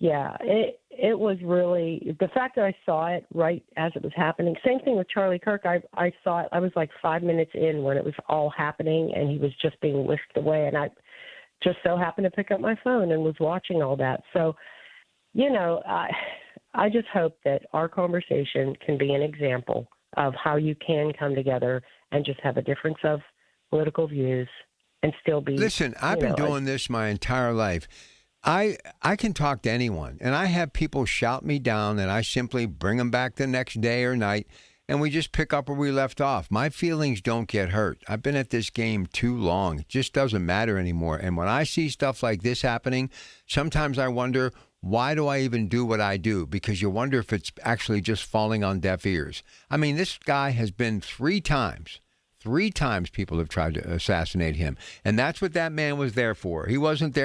yeah, it was really, the fact that I saw it right as it was happening. Same thing with Charlie Kirk. I saw it. I was like 5 minutes in when it was all happening, and he was just being whisked away. And I just so happened to pick up my phone and was watching all that. So, I just hope that our conversation can be an example of how you can come together and just have a difference of political views and still be. Listen, I've been doing this my entire life. I can talk to anyone, and I have people shout me down, and I simply bring them back the next day or night, and we just pick up where we left off. My feelings don't get hurt. I've been at this game too long. It just doesn't matter anymore. And when I see stuff like this happening, sometimes I wonder, why do I even do what I do? Because you wonder if it's actually just falling on deaf ears. I mean, this guy has been 3 times. 3 times people have tried to assassinate him. And that's what that man was there for. He wasn't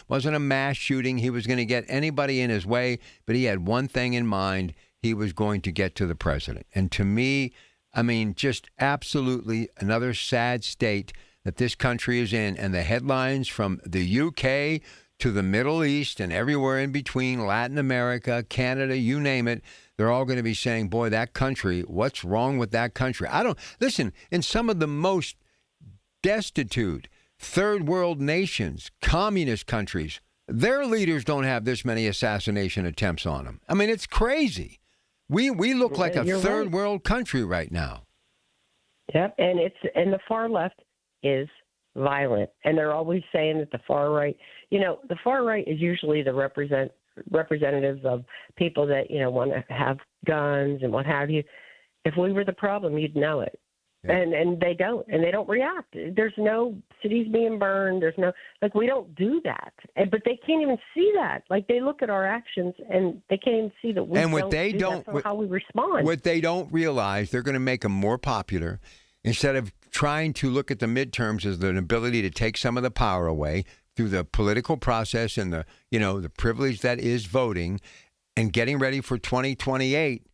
wasn't a mass shooting. He was going to get anybody in his way, but he had one thing in mind. He was going to get to the president. And to me, I mean, just absolutely another sad state that this country is in. And the headlines from the UK to the Middle East and everywhere in between, Latin America, Canada, you name it, they're all going to be saying, boy, that country, what's wrong with that country? Listen, in some of the most destitute third world nations, communist countries, their leaders don't have this many assassination attempts on them. I mean, it's crazy. We look like a third world country right now. Yep, and the far left is violent, and they're always saying that the far right, the far right is usually the representatives of people that want to have guns and what have you. If we were the problem, you'd know it. Yeah. And they don't react. There's no cities being burned. There's no, we don't do that. But they can't even see that. Like, they look at our actions and they can't even see that we how we respond. What they don't realize, they're going to make them more popular. Instead of trying to look at the midterms as an ability to take some of the power away through the political process and the privilege that is voting, and getting ready for 2028,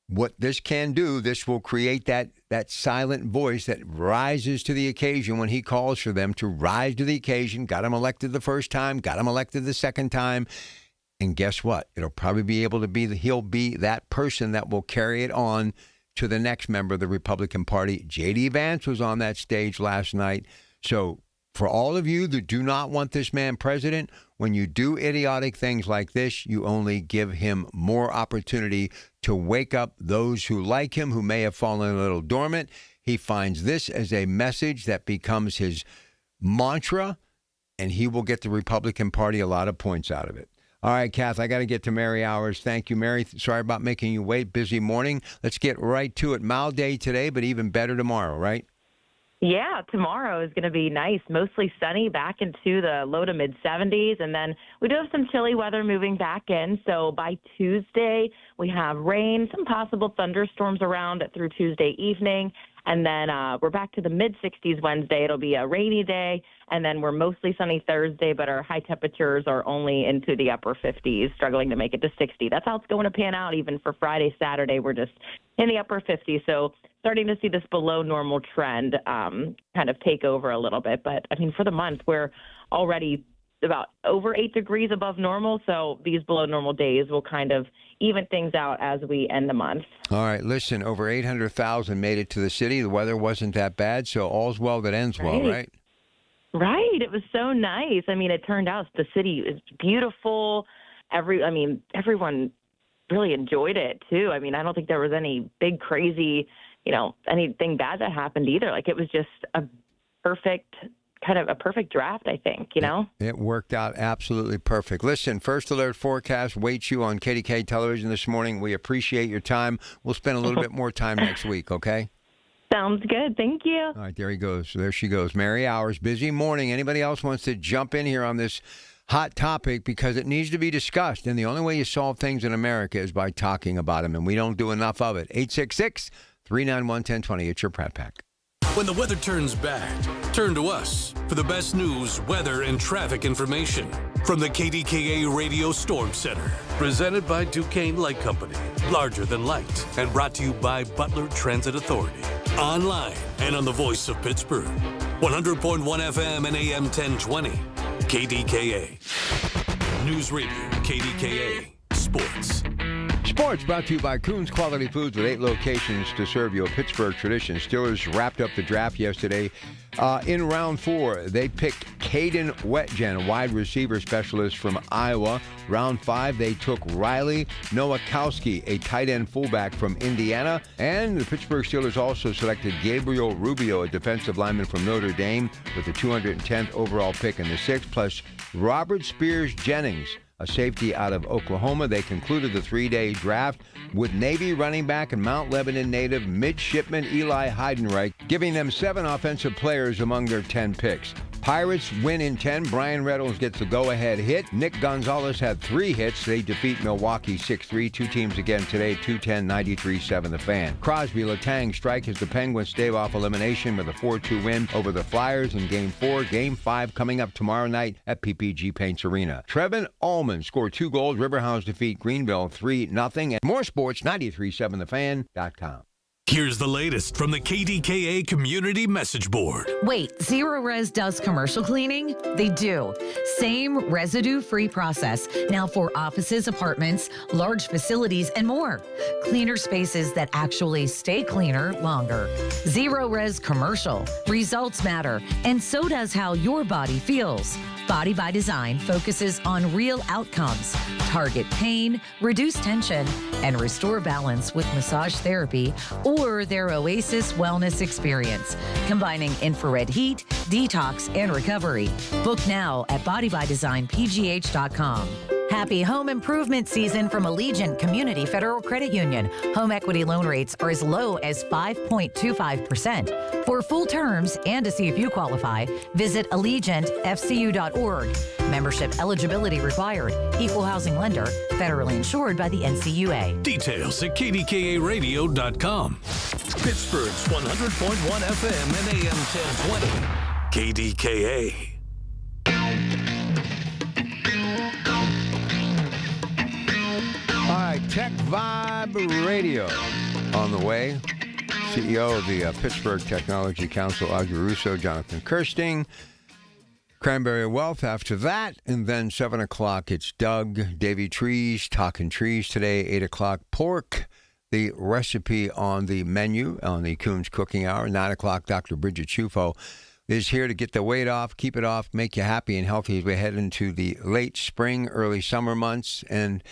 what this can do, this will create that silent voice that rises to the occasion when he calls for them to rise to the occasion. Got him elected the first time, got him elected the second time. And guess what? It'll probably be able to be, he'll be that person that will carry it on to the next member of the Republican Party. J.D. Vance was on that stage last night. So for all of you that do not want this man president, when you do idiotic things like this, you only give him more opportunity to wake up those who like him, who may have fallen a little dormant. He finds this as a message that becomes his mantra, and he will get the Republican Party a lot of points out of it. All right, Kath, I got to get to Mary Hours. Thank you, Mary. Sorry about making you wait. Busy morning. Let's get right to it. Mild day today, but even better tomorrow, right? Yeah, tomorrow is going to be nice, mostly sunny, back into the low to mid 70s. And then we do have some chilly weather moving back in. So by Tuesday, we have rain, some possible thunderstorms around through Tuesday evening. And then we're back to the mid 60s Wednesday. It'll be a rainy day. And then we're mostly sunny Thursday, but our high temperatures are only into the upper 50s, struggling to make it to 60. That's how it's going to pan out. Even for Friday, Saturday, we're just in the upper 50s. So starting to see this below normal trend kind of take over a little bit. But I mean, for the month, we're already about over 8 degrees above normal. So these below normal days will kind of even things out as we end the month. All right, listen, over 800,000 made it to the city. The weather wasn't that bad, so all's well that ends well, right? Right. It was so nice. I mean, it turned out the city is beautiful. Everyone really enjoyed it too. I mean, I don't think there was any big crazy, anything bad that happened either. Like, it was just a perfect draft, I think, It worked out absolutely perfect. Listen, First Alert Forecast waits you on KDKA television this morning. We appreciate your time. We'll spend a little bit more time next week, okay? Sounds good. Thank you. All right, there he goes. There she goes. Mary Hours, busy morning. Anybody else wants to jump in here on this hot topic, because it needs to be discussed, and the only way you solve things in America is by talking about them, and we don't do enough of it. 866-391-1020. It's your Pratt Pack. When the weather turns bad, turn to us for the best news, weather, and traffic information from the KDKA Radio Storm Center. Presented by Duquesne Light Company, larger than light, and brought to you by Butler Transit Authority. Online and on the voice of Pittsburgh. 100.1 FM and AM 1020. KDKA. News Radio, KDKA. Sports. Sports brought to you by Coons Quality Foods with 8 locations to serve you a Pittsburgh tradition. Steelers wrapped up the draft yesterday. In round 4, they picked Caden Wetjen, a wide receiver specialist from Iowa. Round 5, they took Riley Nowakowski, a tight end fullback from Indiana. And the Pittsburgh Steelers also selected Gabriel Rubio, a defensive lineman from Notre Dame, with the 210th overall pick in the 6th, plus Robert Spears Jennings, a safety out of Oklahoma. They concluded the 3-day draft with Navy running back and Mount Lebanon native midshipman Eli Heidenreich, giving them 7 offensive players among their 10 picks. Pirates win in 10. Brian Reynolds gets the go-ahead hit. Nick Gonzalez had 3 hits. They defeat Milwaukee 6-3. 2 teams again today, 210-93-7 the Fan. Crosby Letang strike as the Penguins stave off elimination with a 4-2 win over the Flyers in Game 4. Game 5 coming up tomorrow night at PPG Paints Arena. Trevin Allman scored 2 goals. Riverhounds defeat Greenville 3-0. And more sports, 93.7thefan.com. Here's the latest from the KDKA Community Message Board. Wait, Zero Res does commercial cleaning? They do. Same residue-free process, now for offices, apartments, large facilities, and more. Cleaner spaces that actually stay cleaner longer. Zero Res Commercial. Results matter, and so does how your body feels. Body by Design focuses on real outcomes. Target pain, reduce tension, and restore balance with massage therapy or their Oasis Wellness Experience, combining infrared heat, detox, and recovery. Book now at bodybydesignpgh.com. Happy home improvement season from Allegiant Community Federal Credit Union. Home equity loan rates are as low as 5.25%. For full terms and to see if you qualify, visit allegiantfcu.org. Membership eligibility required. Equal housing lender. Federally insured by the NCUA. Details at kdkaradio.com. Pittsburgh's 100.1 FM and AM 1020. KDKA. All right, Tech Vibe Radio on the way. CEO of the Pittsburgh Technology Council, Audrey Russo, Jonathan Kirsting. Cranberry Wealth after that. And then 7 o'clock, it's Doug, Davy Trees, Talking Trees today. 8 o'clock, pork. The recipe on the menu on the Coons Cooking Hour. 9 o'clock, Dr. Bridget Chufo is here to get the weight off, keep it off, make you happy and healthy as we head into the late spring, early summer months. And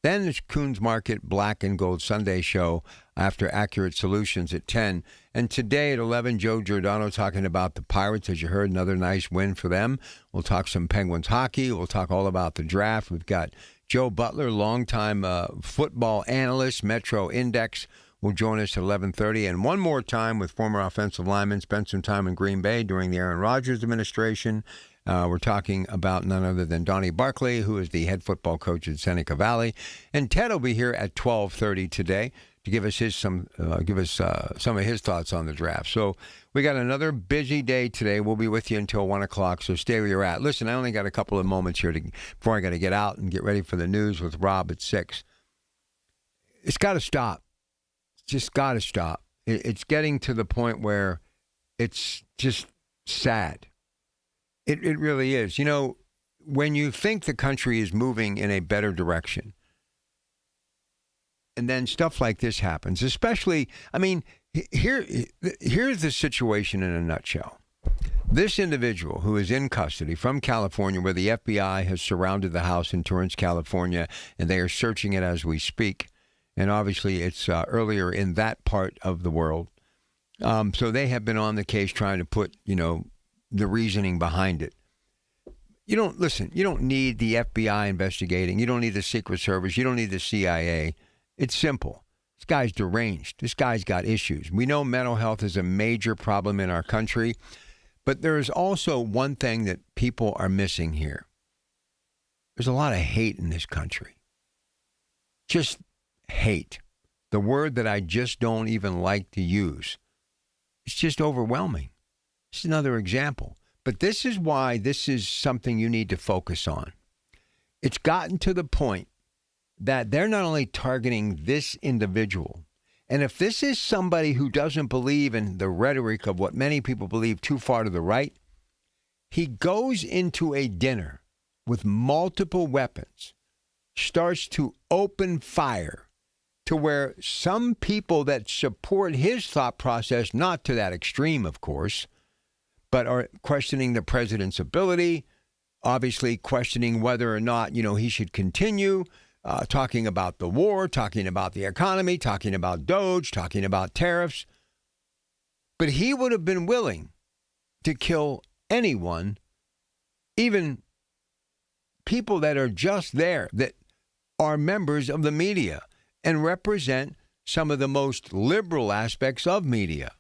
then there's Coons Market Black and Gold Sunday show after Accurate Solutions at 10. And today at 11, Joe Giordano talking about the Pirates. As you heard, another nice win for them. We'll talk some Penguins hockey. We'll talk all about the draft. We've got Joe Butler, longtime football analyst, Metro Index, will join us at 11:30. And one more time with former offensive lineman, spent some time in Green Bay during the Aaron Rodgers administration. We're talking about none other than Donnie Barkley, who is the head football coach at Seneca Valley. And Ted will be here at 12:30 today to give us some of his thoughts on the draft. So we got another busy day today. We'll be with you until 1 o'clock, so stay where you're at. Listen, I only got a couple of moments here before I got to get out and get ready for the news with Rob at 6. It's got to stop. It's just got to stop. It's getting to the point where it's just sad. It really is. You know, when you think the country is moving in a better direction, and then stuff like this happens, especially, I mean, here's the situation in a nutshell. This individual who is in custody from California, where the FBI has surrounded the house in Torrance, California, and they are searching it as we speak. And obviously it's earlier in that part of the world. So they have been on the case trying to put, the reasoning behind it. You don't need the FBI investigating. You don't need the Secret Service. You don't need the CIA. It's simple. This guy's deranged. This guy's got issues. We know mental health is a major problem in our country, but there is also one thing that people are missing here. There's a lot of hate in this country. Just hate. The word that I just don't even like to use. It's just overwhelming. It's another example. But this is why this is something you need to focus on. It's gotten to the point that they're not only targeting this individual, and if this is somebody who doesn't believe in the rhetoric of what many people believe too far to the right, he goes into a dinner with multiple weapons, starts to open fire to where some people that support his thought process, not to that extreme, of course, but are questioning the president's ability, obviously questioning whether or not, he should continue, talking about the war, talking about the economy, talking about Doge, talking about tariffs. But he would have been willing to kill anyone, even people that are just there, that are members of the media and represent some of the most liberal aspects of media.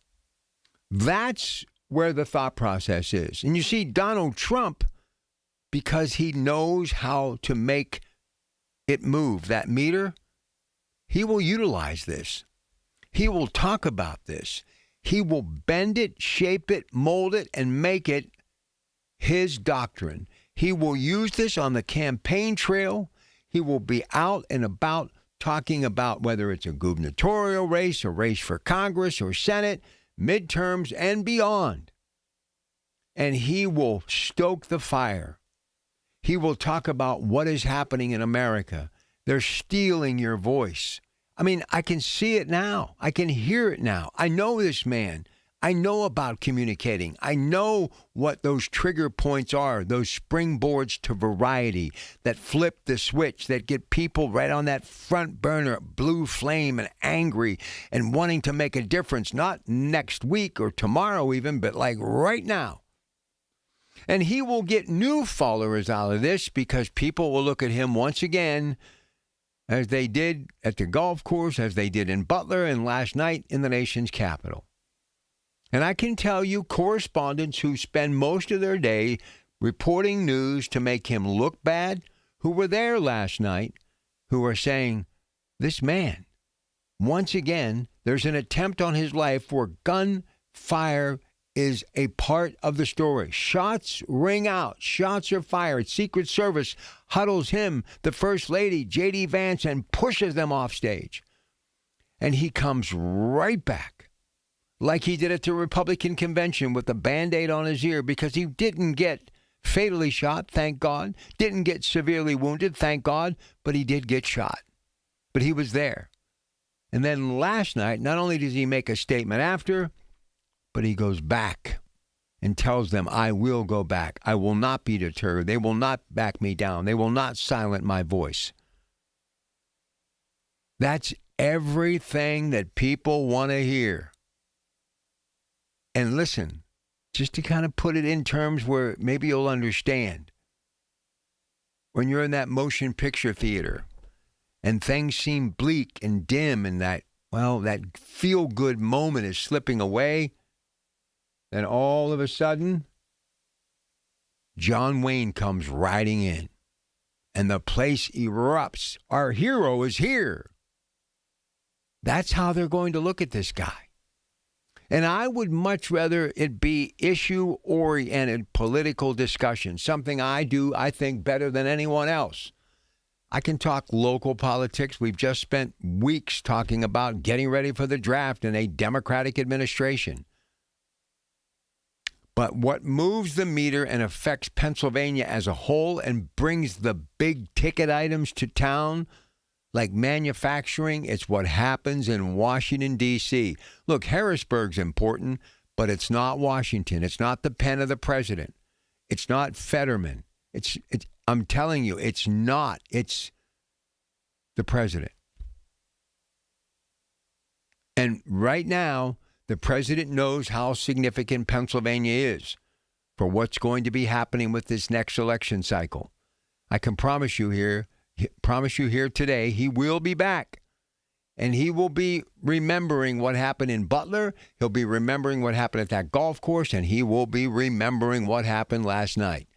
That's where the thought process is. And you see, Donald Trump, because he knows how to make it move, that meter, he will utilize this. He will talk about this. He will bend it, shape it, mold it, and make it his doctrine. He will use this on the campaign trail. He will be out and about talking about whether it's a gubernatorial race, a race for Congress or Senate, midterms, and beyond. And he will stoke the fire. He will talk about what is happening in America. They're stealing your voice. I mean, I can see it now. I can hear it now. I know this man. I know about communicating. I know what those trigger points are, those springboards to variety that flip the switch, that get people right on that front burner, blue flame and angry and wanting to make a difference, not next week or tomorrow even, but like right now. And he will get new followers out of this because people will look at him once again as they did at the golf course, as they did in Butler, and last night in the nation's capital. And I can tell you correspondents who spend most of their day reporting news to make him look bad, who were there last night, who are saying, this man, once again, there's an attempt on his life for gunfire is a part of the story. Shots ring out. Shots are fired. Secret Service huddles him, the First Lady, J.D. Vance, and pushes them off stage. And he comes right back like he did at the Republican convention with the Band-Aid on his ear because he didn't get fatally shot, thank God. Didn't get severely wounded, thank God. But he did get shot. But he was there. And then last night, not only does he make a statement after, but he goes back and tells them, I will go back. I will not be deterred. They will not back me down. They will not silence my voice. That's everything that people want to hear. And listen, just to kind of put it in terms where maybe you'll understand. When you're in that motion picture theater and things seem bleak and dim and that feel-good moment is slipping away, then all of a sudden, John Wayne comes riding in, and the place erupts. Our hero is here. That's how they're going to look at this guy. And I would much rather it be issue-oriented political discussion, something I do, I think, better than anyone else. I can talk local politics. We've just spent weeks talking about getting ready for the draft in a Democratic administration. But what moves the meter and affects Pennsylvania as a whole and brings the big ticket items to town, like manufacturing, it's what happens in Washington, D.C. Look, Harrisburg's important, but it's not Washington. It's not the pen of the president. It's not Fetterman. I'm telling you, it's not. It's the president. And right now, the president knows how significant Pennsylvania is for what's going to be happening with this next election cycle. I can promise you here today, he will be back. And he will be remembering what happened in Butler. He'll be remembering what happened at that golf course. And he will be remembering what happened last night.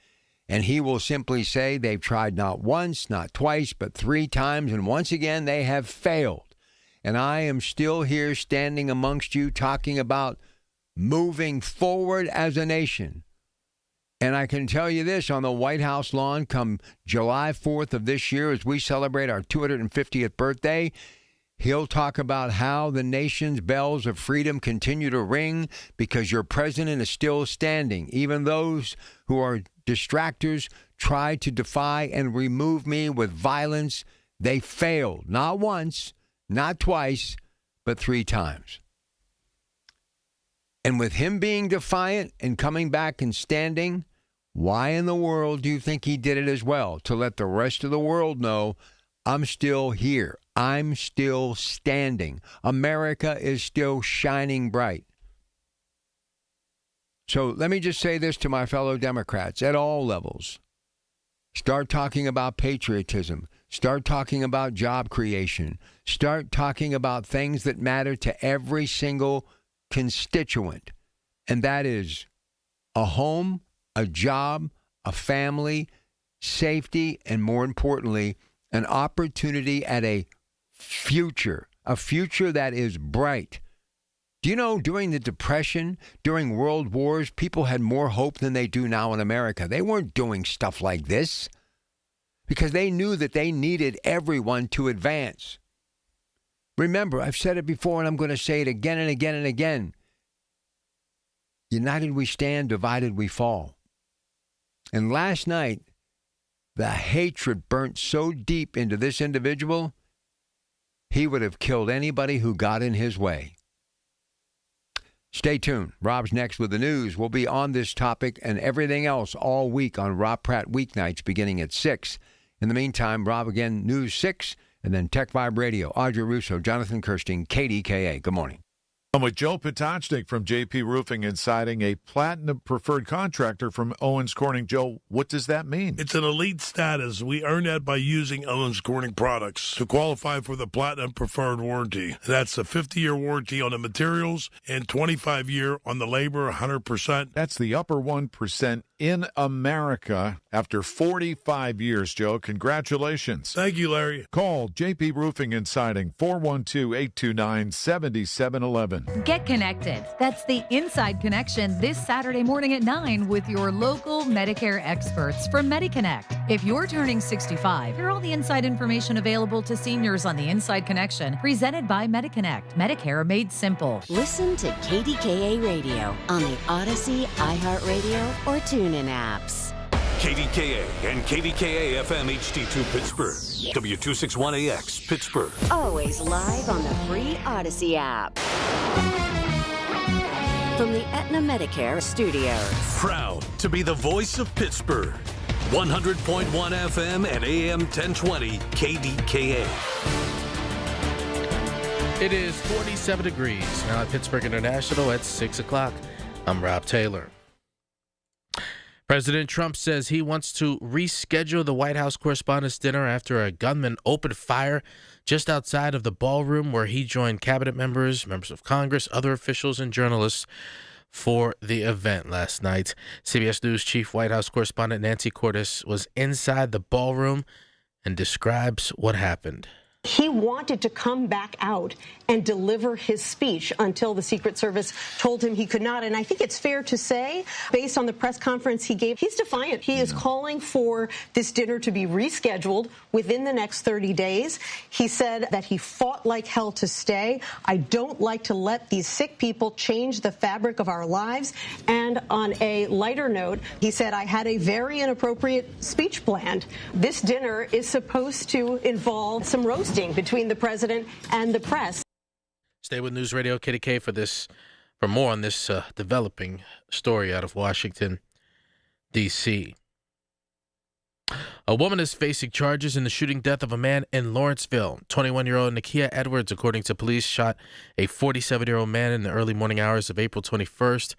And he will simply say they've tried not once, not twice, but 3 times. And once again, they have failed. And I am still here standing amongst you talking about moving forward as a nation. And I can tell you this, on the White House lawn come July 4th of this year, as we celebrate our 250th birthday, he'll talk about how the nation's bells of freedom continue to ring because your president is still standing. Even those who are distractors tried to defy and remove me with violence. They failed, not once, not twice, but 3 times. And with him being defiant and coming back and standing, why in the world do you think he did it as well? To let the rest of the world know, I'm still here. I'm still standing. America is still shining bright. So let me just say this to my fellow Democrats at all levels. Start talking about patriotism. Start talking about job creation. Start talking about things that matter to every single constituent. And that is a home, a job, a family, safety, and more importantly, an opportunity at a future that is bright. Do you know, during the Depression, during World Wars, people had more hope than they do now in America. They weren't doing stuff like this because they knew that they needed everyone to advance. Remember, I've said it before and I'm going to say it again and again and again. United we stand, divided we fall. And last night, the hatred burnt so deep into this individual, he would have killed anybody who got in his way. Stay tuned. Rob's next with the news. We'll be on this topic and everything else all week on Rob Pratt weeknights beginning at 6. In the meantime, Rob again, News 6, and then Tech Vibe Radio. Audrey Russo, Jonathan Kirsting, KDKA. Good morning. I'm with Joe Potocnik from JP Roofing and Siding, a platinum preferred contractor from Owens Corning. Joe, what does that mean? It's an elite status. We earn that by using Owens Corning products to qualify for the platinum preferred warranty. And that's a 50-year warranty on the materials and 25-year on the labor, 100%. That's the upper 1% in America after 45 years, Joe. Congratulations. Thank you, Larry. Call JP Roofing and Siding, 412-829-7711. Get connected. That's the Inside Connection this Saturday morning at 9 with your local Medicare experts from MediConnect. If you're turning 65, hear all the inside information available to seniors on the Inside Connection, presented by MediConnect. Medicare made simple. Listen to KDKA Radio on the Odyssey, iHeartRadio, or TuneIn apps. KDKA and KDKA-FM HD2 Pittsburgh. W261AX Pittsburgh. Always live on the free Odyssey app. From the Aetna Medicare studios. Proud to be the voice of Pittsburgh. 100.1 FM and AM 1020 KDKA. It is 47 degrees now at Pittsburgh International at 6 o'clock. I'm Rob Taylor. President Trump says he wants to reschedule the White House Correspondents' Dinner after a gunman opened fire just outside of the ballroom where he joined cabinet members, members of Congress, other officials, and journalists for the event last night. CBS News Chief White House Correspondent Nancy Cordes was inside the ballroom and describes what happened. He wanted to come back out and deliver his speech until the Secret Service told him he could not. And I think it's fair to say, based on the press conference he gave, he's defiant. He is calling for this dinner to be rescheduled within the next 30 days. He said that he fought like hell to stay. I don't like to let these sick people change the fabric of our lives. And on a lighter note, he said, I had a very inappropriate speech planned. This dinner is supposed to involve some roasting between the president and the press. Stay with News Radio KDK for more on this developing story out of Washington, D.C. A woman is facing charges in the shooting death of a man in Lawrenceville. 21-year-old Nakia Edwards, according to police, shot a 47-year-old man in the early morning hours of April 21st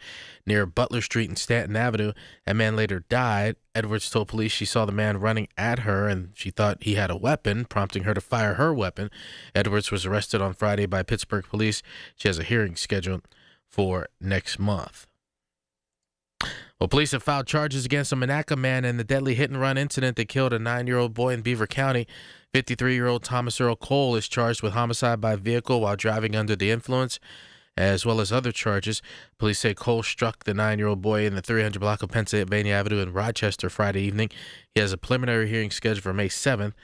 near Butler Street and Stanton Avenue. A man later died. Edwards told police she saw the man running at her and she thought he had a weapon, prompting her to fire her weapon. Edwards was arrested on Friday by Pittsburgh police. She has a hearing scheduled for next month. Well, police have filed charges against a Monaca man in the deadly hit-and-run incident that killed a 9-year-old boy in Beaver County. 53-year-old Thomas Earl Cole is charged with homicide by vehicle while driving under the influence, as well as other charges. Police say Cole struck the 9-year-old boy in the 300 block of Pennsylvania Avenue in Rochester Friday evening. He has a preliminary hearing scheduled for May 7th.